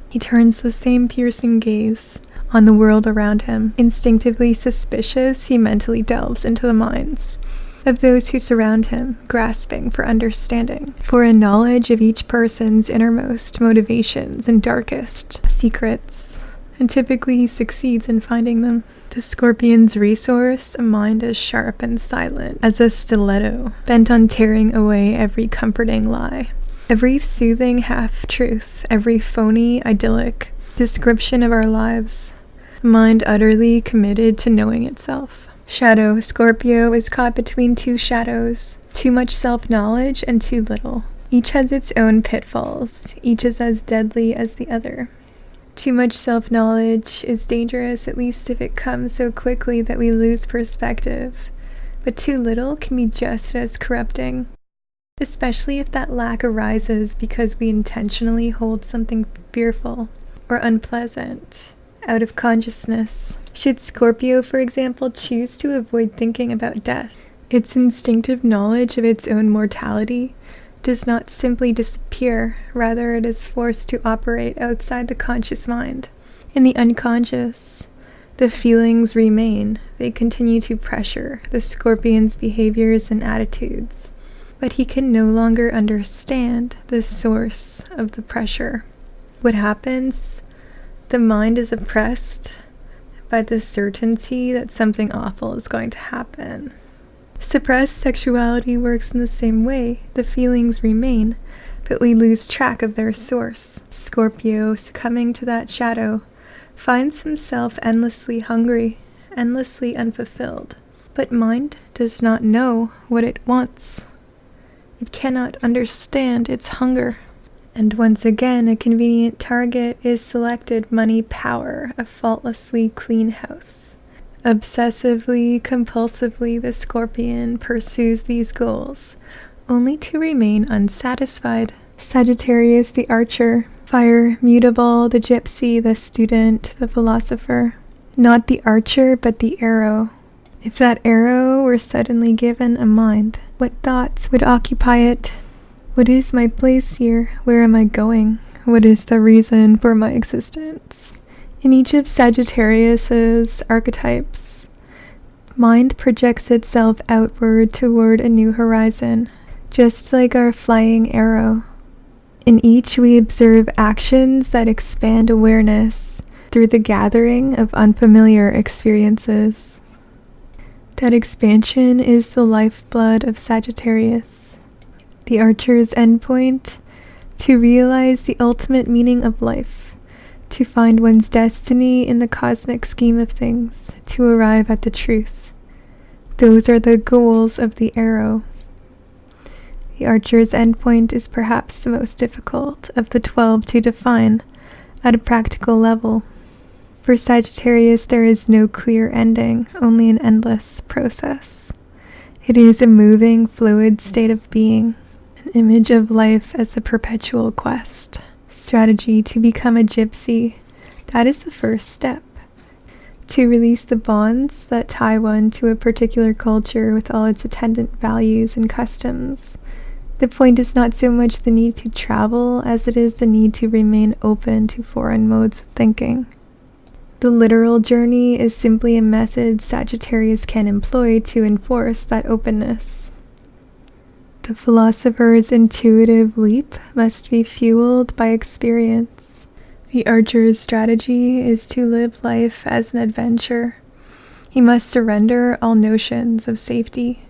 he turns the same piercing gaze on the world around him. Instinctively suspicious, he mentally delves into the minds of those who surround him, grasping for understanding, for a knowledge of each person's innermost motivations and darkest secrets. and typically he succeeds in finding them. The Scorpion's resource, a mind as sharp and silent as a stiletto, bent on tearing away every comforting lie, every soothing half-truth, every phony, idyllic description of our lives. A mind utterly committed to knowing itself. Shadow Scorpio is caught between two shadows, too much self-knowledge and too little. Each has its own pitfalls, each is as deadly as the other. Too much self-knowledge is dangerous, at least if it comes so quickly that we lose perspective. But too little can be just as corrupting, especially if that lack arises because we intentionally hold something fearful or unpleasant out of consciousness. Should Scorpio, for example, choose to avoid thinking about death, its instinctive knowledge of its own mortality does not simply disappear, rather it is forced to operate outside the conscious mind. In the unconscious, the feelings remain. They continue to pressure the Scorpion's behaviors and attitudes, but he can no longer understand the source of the pressure. What happens? The mind is oppressed by the certainty that something awful is going to happen. Suppressed sexuality works in the same way. The feelings remain, but we lose track of their source. Scorpio, succumbing to that shadow, finds himself endlessly hungry, endlessly unfulfilled. But mind does not know what it wants. It cannot understand its hunger. And once again, a convenient target is selected: money, power, a faultlessly clean house. Obsessively, compulsively, the Scorpion pursues these goals, only to remain unsatisfied. Sagittarius, the archer. Fire, mutable, the gypsy, the student, the philosopher. Not the archer, but the arrow. If that arrow were suddenly given a mind, what thoughts would occupy it? What is my place here? Where am I going? What is the reason for my existence? In each of Sagittarius's archetypes, mind projects itself outward toward a new horizon, just like our flying arrow. In each we observe actions that expand awareness through the gathering of unfamiliar experiences. That expansion is the lifeblood of Sagittarius. The archer's endpoint: to realize the ultimate meaning of life. To find one's destiny in the cosmic scheme of things, to arrive at the truth. Those are the goals of the arrow. The archer's endpoint is perhaps the most difficult of the 12 to define at a practical level. For Sagittarius, there is no clear ending, only an endless process. It is a moving, fluid state of being, an image of life as a perpetual quest. Strategy: to become a gypsy. That is the first step. To release the bonds that tie one to a particular culture with all its attendant values and customs. The point is not so much the need to travel as it is the need to remain open to foreign modes of thinking. The literal journey is simply a method Sagittarius can employ to enforce that openness. The philosopher's intuitive leap must be fueled by experience. The archer's strategy is to live life as an adventure. He must surrender all notions of safety.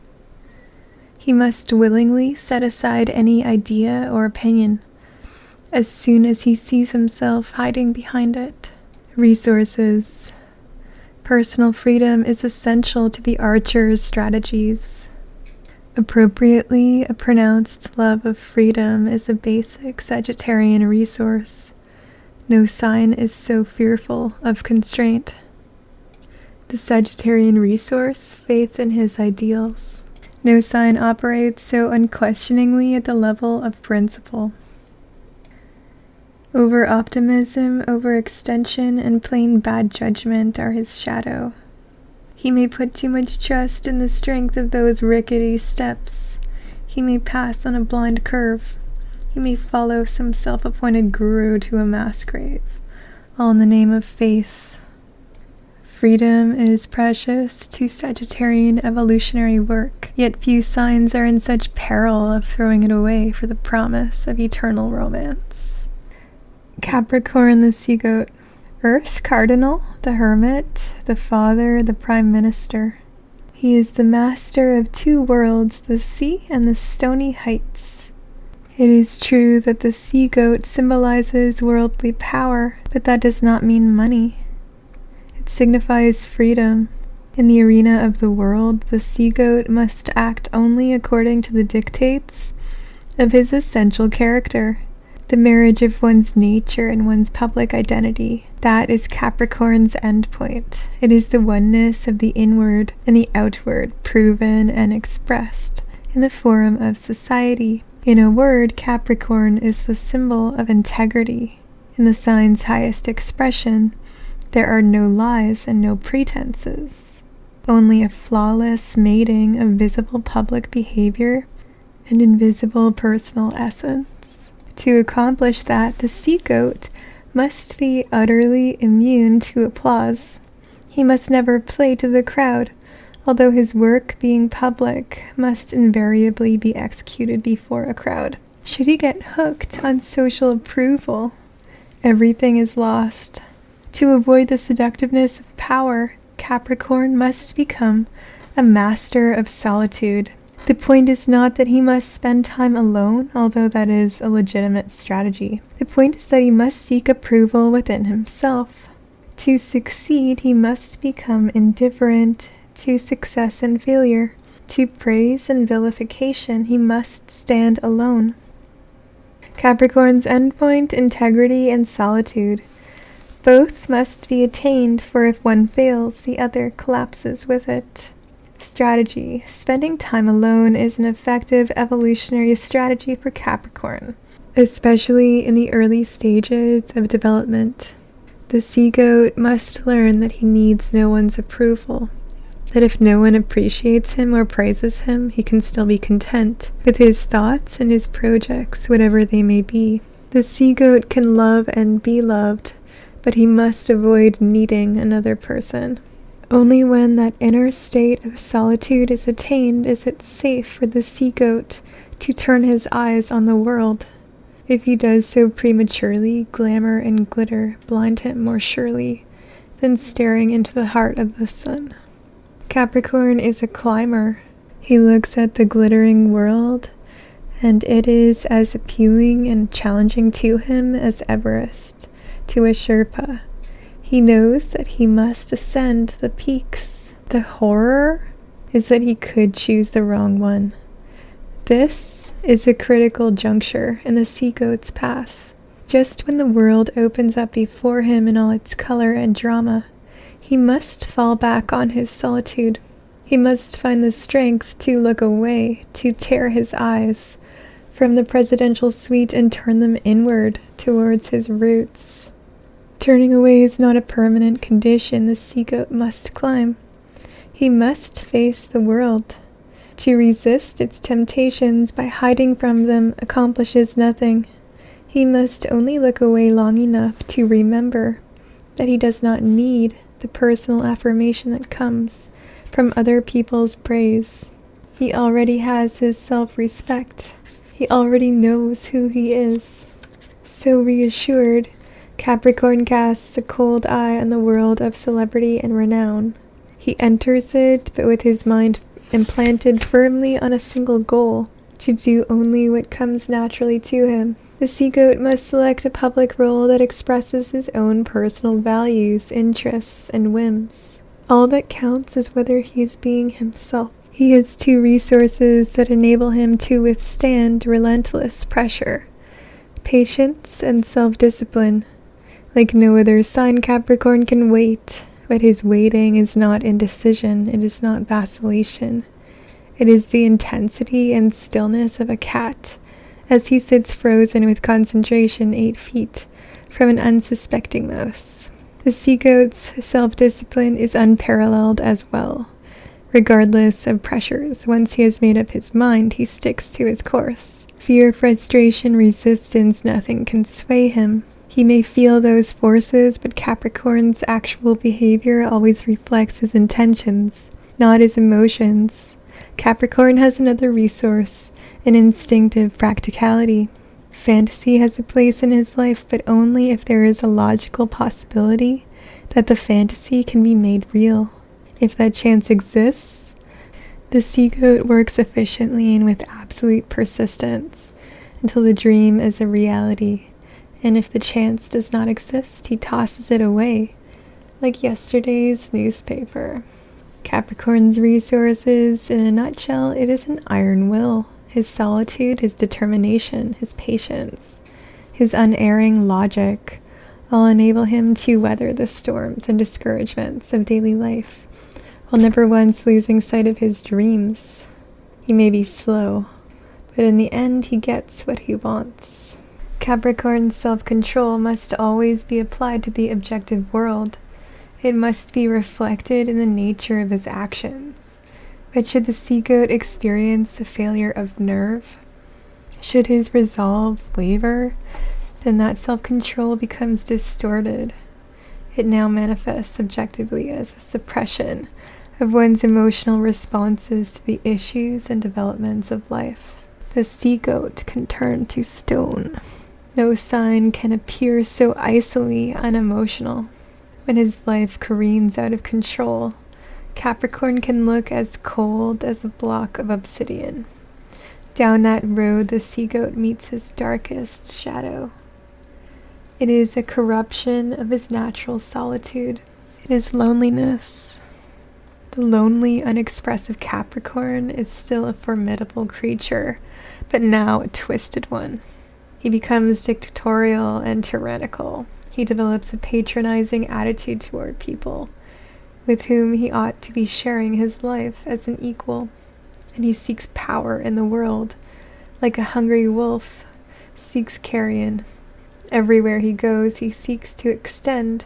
He must willingly set aside any idea or opinion as soon as he sees himself hiding behind it. Resources. Personal freedom is essential to the archer's strategies. Appropriately, a pronounced love of freedom is a basic Sagittarian resource. No sign is so fearful of constraint. The Sagittarian resource: faith in his ideals. No sign operates so unquestioningly at the level of principle. Over-optimism, overextension, and plain bad judgment are his shadow. He may put too much trust in the strength of those rickety steps. He may pass on a blind curve. He may follow some self-appointed guru to a mass grave, all in the name of faith. Freedom is precious to Sagittarian evolutionary work, yet few signs are in such peril of throwing it away for the promise of eternal romance. Capricorn, the sea goat. Earth cardinal, the hermit, the father, the prime minister. He is the master of two worlds, the sea and the stony heights. It is true that the sea goat symbolizes worldly power, but that does not mean money. It signifies freedom. In the arena of the world, the sea goat must act only according to the dictates of his essential character, the marriage of one's nature and one's public identity. That is Capricorn's endpoint. It is the oneness of the inward and the outward, proven and expressed in the forum of society. In a word, Capricorn is the symbol of integrity. In the sign's highest expression, there are no lies and no pretenses, only a flawless mating of visible public behavior and invisible personal essence. To accomplish that, the sea goat must be utterly immune to applause. He must never play to the crowd, although his work, being public, must invariably be executed before a crowd. Should he get hooked on social approval, everything is lost. To avoid the seductiveness of power, Capricorn must become a master of solitude. The point is not that he must spend time alone, although that is a legitimate strategy. The point is that he must seek approval within himself. To succeed, he must become indifferent to success and failure. To praise and vilification, he must stand alone. Capricorn's endpoint, integrity and solitude. Both must be attained, for if one fails, the other collapses with it. Strategy. Spending time alone is an effective evolutionary strategy for Capricorn, especially in the early stages of development. The sea goat must learn that he needs no one's approval, that if no one appreciates him or praises him, he can still be content with his thoughts and his projects, whatever they may be. The sea goat can love and be loved, but he must avoid needing another person. Only when that inner state of solitude is attained is it safe for the sea goat to turn his eyes on the world. If he does so prematurely, glamour and glitter blind him more surely than staring into the heart of the sun. Capricorn is a climber. He looks at the glittering world, and it is as appealing and challenging to him as Everest to a Sherpa. He knows that he must ascend the peaks. The horror is that he could choose the wrong one. This is a critical juncture in the sea goat's path. Just when the world opens up before him in all its color and drama, he must fall back on his solitude. He must find the strength to look away, to tear his eyes from the presidential suite and turn them inward towards his roots. Turning away is not a permanent condition the sea goat must climb. He must face the world. To resist its temptations by hiding from them accomplishes nothing. He must only look away long enough to remember that he does not need the personal affirmation that comes from other people's praise. He already has his self-respect. He already knows who he is. So reassured, Capricorn casts a cold eye on the world of celebrity and renown. He enters it, but with his mind implanted firmly on a single goal, to do only what comes naturally to him. The sea goat must select a public role that expresses his own personal values, interests, and whims. All that counts is whether he is being himself. He has two resources that enable him to withstand relentless pressure: patience and self-discipline. Like no other sign, Capricorn can wait, but his waiting is not indecision, it is not vacillation. It is the intensity and stillness of a cat, as he sits frozen with concentration 8 feet from an unsuspecting mouse. The sea goat's self-discipline is unparalleled as well. Regardless of pressures, once he has made up his mind, he sticks to his course. Fear, frustration, resistance, nothing can sway him. He may feel those forces, but Capricorn's actual behavior always reflects his intentions, not his emotions. Capricorn has another resource, an instinctive practicality. Fantasy has a place in his life, but only if there is a logical possibility that the fantasy can be made real. If that chance exists, the sea goat works efficiently and with absolute persistence until the dream is a reality. And if the chance does not exist, he tosses it away, like yesterday's newspaper. Capricorn's resources, in a nutshell, it is an iron will. His solitude, his determination, his patience, his unerring logic all enable him to weather the storms and discouragements of daily life, while never once losing sight of his dreams. He may be slow, but in the end he gets what he wants. Capricorn's self-control must always be applied to the objective world. It must be reflected in the nature of his actions. But should the sea goat experience a failure of nerve, should his resolve waver, then that self-control becomes distorted. It now manifests subjectively as a suppression of one's emotional responses to the issues and developments of life. The sea goat can turn to stone. No sign can appear so icily unemotional. When his life careens out of control, Capricorn can look as cold as a block of obsidian. Down that road the sea goat meets his darkest shadow. It is a corruption of his natural solitude. It is loneliness. The lonely, unexpressive Capricorn is still a formidable creature, but now a twisted one. He becomes dictatorial and tyrannical. He develops a patronizing attitude toward people, with whom he ought to be sharing his life as an equal. And he seeks power in the world, like a hungry wolf seeks carrion. Everywhere he goes, he seeks to extend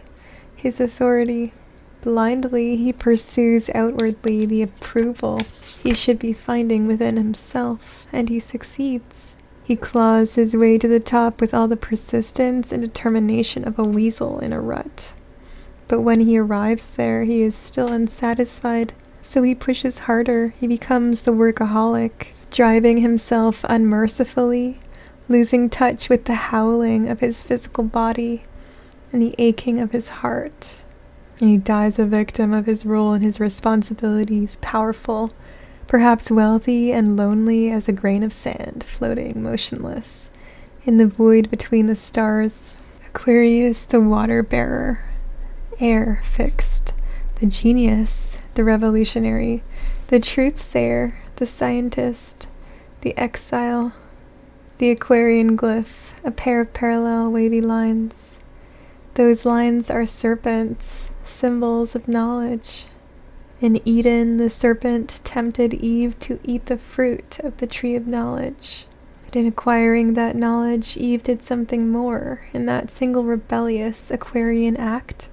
his authority. Blindly, he pursues outwardly the approval he should be finding within himself, and he succeeds. He claws his way to the top with all the persistence and determination of a weasel in a rut. But when he arrives there, he is still unsatisfied, so he pushes harder. He becomes the workaholic, driving himself unmercifully, losing touch with the howling of his physical body and the aching of his heart. And he dies a victim of his role and his responsibilities, powerful, perhaps wealthy and lonely as a grain of sand floating motionless in the void between the stars. Aquarius, the water bearer, air fixed, the genius, the revolutionary, the truth-sayer, the scientist, the exile, the Aquarian glyph, a pair of parallel wavy lines. Those lines are serpents, symbols of knowledge. In Eden, the serpent tempted Eve to eat the fruit of the tree of knowledge. But in acquiring that knowledge, Eve did something more. In that single rebellious Aquarian act,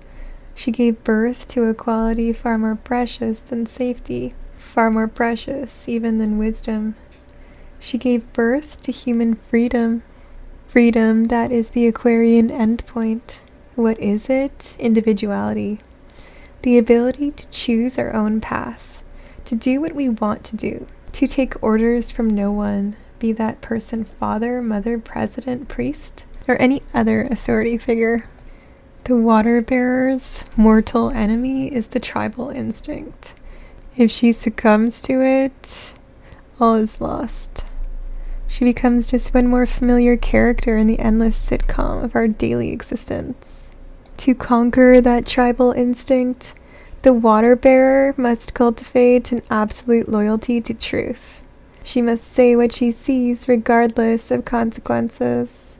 she gave birth to a quality far more precious than safety, far more precious even than wisdom. She gave birth to human freedom. Freedom that is the Aquarian endpoint. What is it? Individuality. The ability to choose our own path, to do what we want to do, to take orders from no one, be that person father, mother, president, priest, or any other authority figure. The water bearer's mortal enemy is the tribal instinct. If she succumbs to it, all is lost. She becomes just one more familiar character in the endless sitcom of our daily existence. To conquer that tribal instinct, the water bearer must cultivate an absolute loyalty to truth. She must say what she sees regardless of consequences.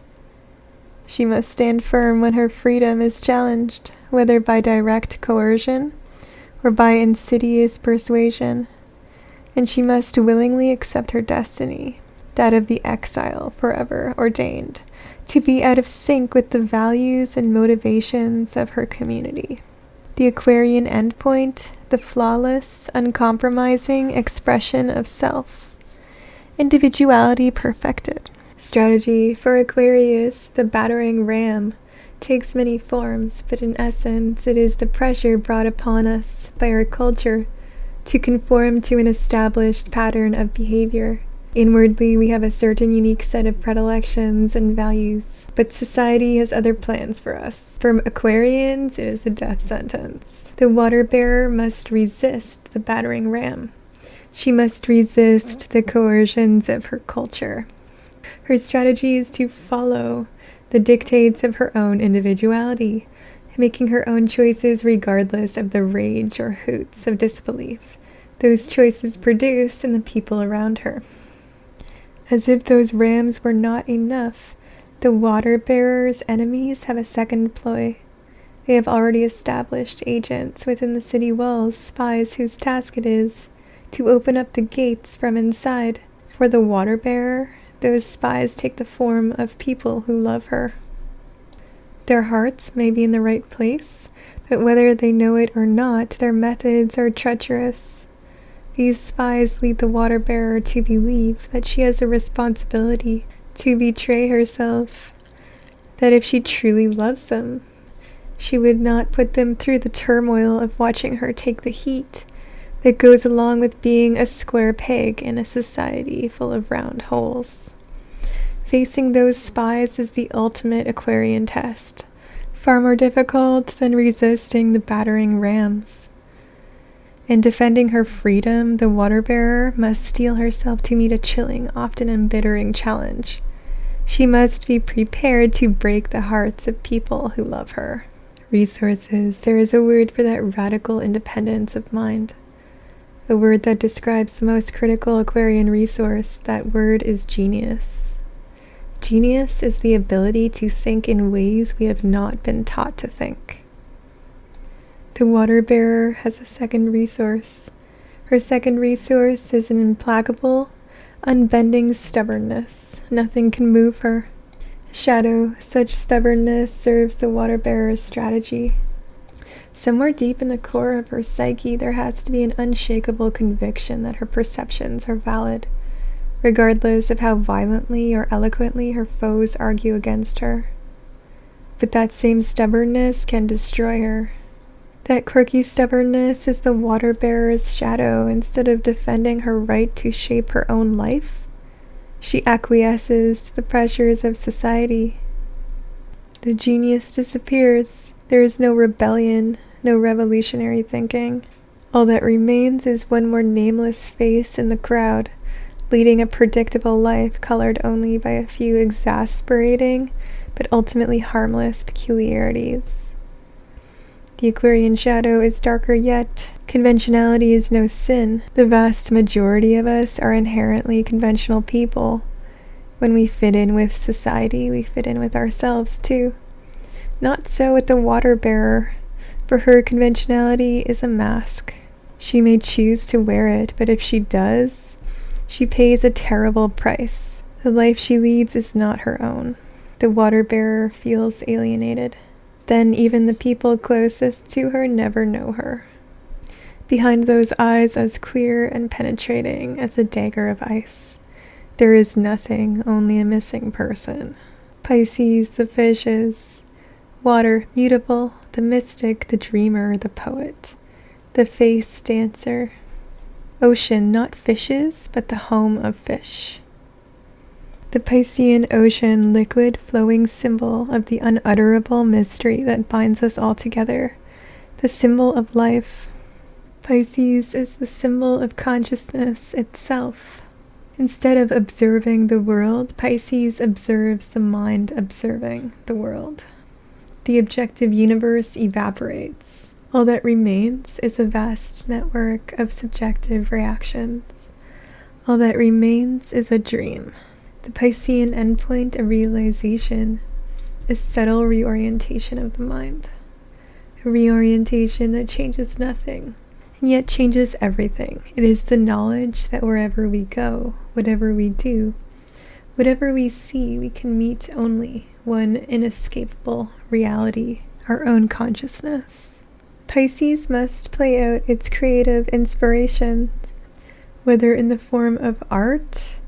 She must stand firm when her freedom is challenged, whether by direct coercion or by insidious persuasion. And she must willingly accept her destiny, that of the exile forever ordained, to be out of sync with the values and motivations of her community. The Aquarian endpoint, the flawless, uncompromising expression of self. Individuality perfected. Strategy for Aquarius, the battering ram, takes many forms, but in essence it is the pressure brought upon us by our culture to conform to an established pattern of behavior. Inwardly, we have a certain unique set of predilections and values, but society has other plans for us. For Aquarians, it is the death sentence. The water bearer must resist the battering ram. She must resist the coercions of her culture. Her strategy is to follow the dictates of her own individuality, making her own choices regardless of the rage or hoots of disbelief those choices produce in the people around her. As if those rams were not enough, the water bearer's enemies have a second ploy. They have already established agents within the city walls, spies whose task it is to open up the gates from inside. For the water bearer, those spies take the form of people who love her. Their hearts may be in the right place, but whether they know it or not, their methods are treacherous. These spies lead the water bearer to believe that she has a responsibility to betray herself, that if she truly loves them, she would not put them through the turmoil of watching her take the heat that goes along with being a square peg in a society full of round holes. Facing those spies is the ultimate Aquarian test, far more difficult than resisting the battering rams. In defending her freedom, the water bearer must steel herself to meet a chilling, often embittering challenge. She must be prepared to break the hearts of people who love her. Resources. There is a word for that radical independence of mind. A word that describes the most critical Aquarian resource. That word is genius. Genius is the ability to think in ways we have not been taught to think. The water bearer has a second resource. Her second resource is an implacable, unbending stubbornness. Nothing can move her. Shadow, such stubbornness serves the water bearer's strategy. Somewhere deep in the core of her psyche, there has to be an unshakable conviction that her perceptions are valid, regardless of how violently or eloquently her foes argue against her. But that same stubbornness can destroy her. That quirky stubbornness is the water bearer's shadow. Instead of defending her right to shape her own life, she acquiesces to the pressures of society. The genius disappears. There is no rebellion, no revolutionary thinking. All that remains is one more nameless face in the crowd, leading a predictable life colored only by a few exasperating but ultimately harmless peculiarities. The Aquarian shadow is darker yet. Conventionality is no sin. The vast majority of us are inherently conventional people. When we fit in with society, we fit in with ourselves too. Not so with the water bearer. For her, conventionality is a mask. She may choose to wear it, but if she does, she pays a terrible price. The life she leads is not her own. The water bearer feels alienated. Then even the people closest to her never know her. Behind those eyes as clear and penetrating as a dagger of ice, there is nothing, only a missing person. Pisces, the fishes. Water, mutable. The mystic, the dreamer, the poet. The face dancer. Ocean, not fishes, but the home of fish. The Piscean ocean, liquid, flowing symbol of the unutterable mystery that binds us all together, the symbol of life. Pisces is the symbol of consciousness itself. Instead of observing the world, Pisces observes the mind observing the world. The objective universe evaporates. All that remains is a vast network of subjective reactions. All that remains is a dream. The Piscean endpoint of realization is subtle reorientation of the mind. A reorientation that changes nothing, and yet changes everything. It is the knowledge that wherever we go, whatever we do, whatever we see, we can meet only one inescapable reality, our own consciousness. Pisces must play out its creative inspirations, whether in the form of art,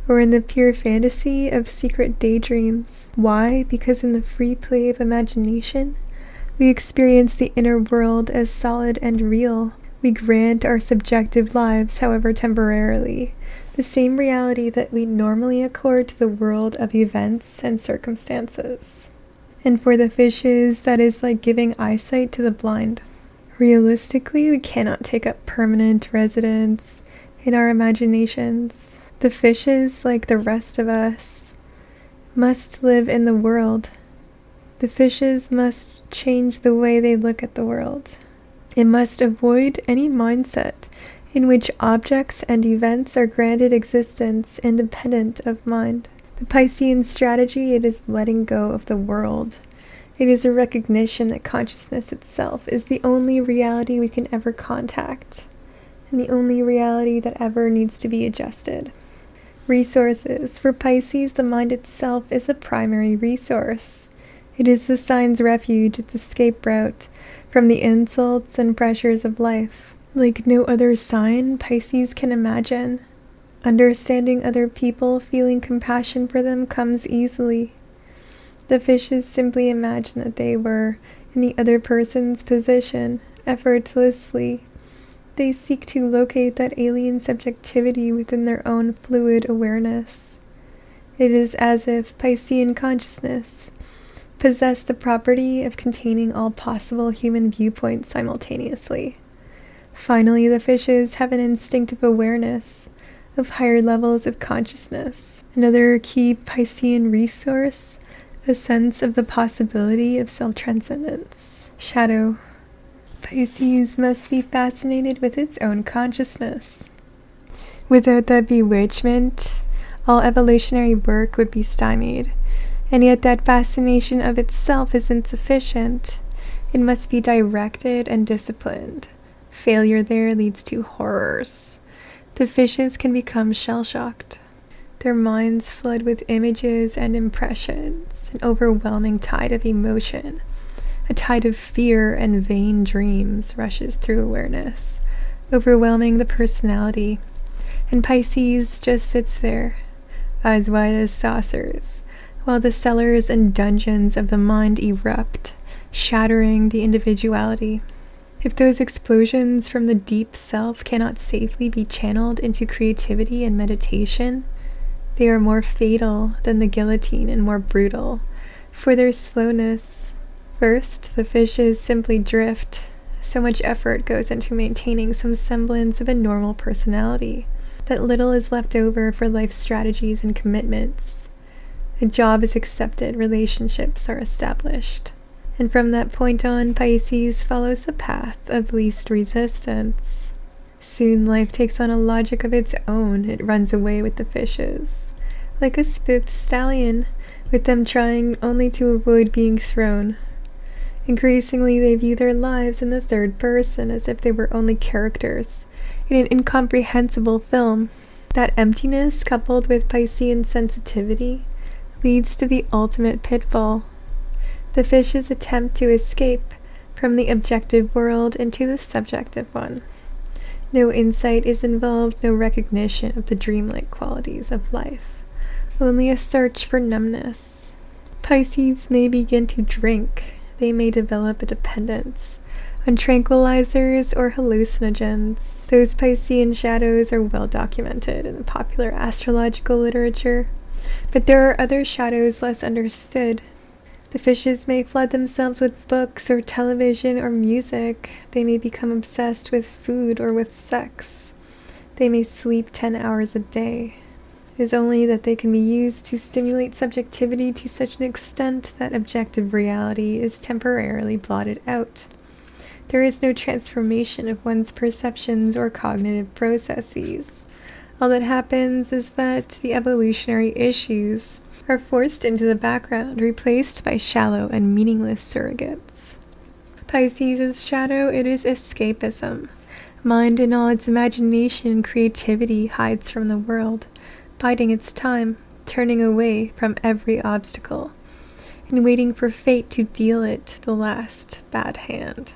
or in the pure fantasy of secret daydreams. Why? Because in the free play of imagination, we experience the inner world as solid and real. We grant our subjective lives, however temporarily, the same reality that we normally accord to the world of events and circumstances. And for the fishes, that is like giving eyesight to the blind. Realistically, we cannot take up permanent residence in our imaginations. The fishes, like the rest of us, must live in the world. The fishes must change the way they look at the world. It must avoid any mindset in which objects and events are granted existence independent of mind. The Piscean strategy, it is letting go of the world. It is a recognition that consciousness itself is the only reality we can ever contact, and the only reality that ever needs to be adjusted. Resources. For Pisces, the mind itself is a primary resource. It is the sign's refuge, its escape route from the insults and pressures of life. Like no other sign, Pisces can imagine. Understanding other people, feeling compassion for them comes easily. The fishes simply imagine that they were in the other person's position, effortlessly. They seek to locate that alien subjectivity within their own fluid awareness. It is as if Piscean consciousness possessed the property of containing all possible human viewpoints simultaneously. Finally, the fishes have an instinctive awareness of higher levels of consciousness. Another key Piscean resource, a sense of the possibility of self-transcendence. Shadow. Pisces must be fascinated with its own consciousness. Without that bewitchment, all evolutionary work would be stymied, and yet that fascination of itself is insufficient. It must be directed and disciplined. Failure there leads to horrors. The fishes can become shell-shocked. Their minds flood with images and impressions, an overwhelming tide of emotion. A tide of fear and vain dreams rushes through awareness, overwhelming the personality. And Pisces just sits there, eyes wide as saucers, while the cellars and dungeons of the mind erupt, shattering the individuality. If those explosions from the deep self cannot safely be channeled into creativity and meditation, they are more fatal than the guillotine and more brutal, for their slowness. First, the fishes simply drift. So much effort goes into maintaining some semblance of a normal personality that little is left over for life strategies and commitments. A job is accepted, relationships are established. And from that point on, Pisces follows the path of least resistance. Soon life takes on a logic of its own. It runs away with the fishes, like a spooked stallion, with them trying only to avoid being thrown. Increasingly, they view their lives in the third person, as if they were only characters in an incomprehensible film. That emptiness, coupled with Piscean sensitivity, leads to the ultimate pitfall. The fishes attempt to escape from the objective world into the subjective one. No insight is involved, no recognition of the dreamlike qualities of life, only a search for numbness. Pisces may begin to drink. They may develop a dependence on tranquilizers or hallucinogens. Those Piscean shadows are well documented in the popular astrological literature, but there are other shadows less understood. The fishes may flood themselves with books or television or music. They may become obsessed with food or with sex. They may sleep 10 hours a day. It is only that they can be used to stimulate subjectivity to such an extent that objective reality is temporarily blotted out. There is no transformation of one's perceptions or cognitive processes. All that happens is that the evolutionary issues are forced into the background, replaced by shallow and meaningless surrogates. Pisces' shadow, it is escapism. Mind in all its imagination and creativity hides from the world, biding its time, turning away from every obstacle, and waiting for fate to deal it the last bad hand.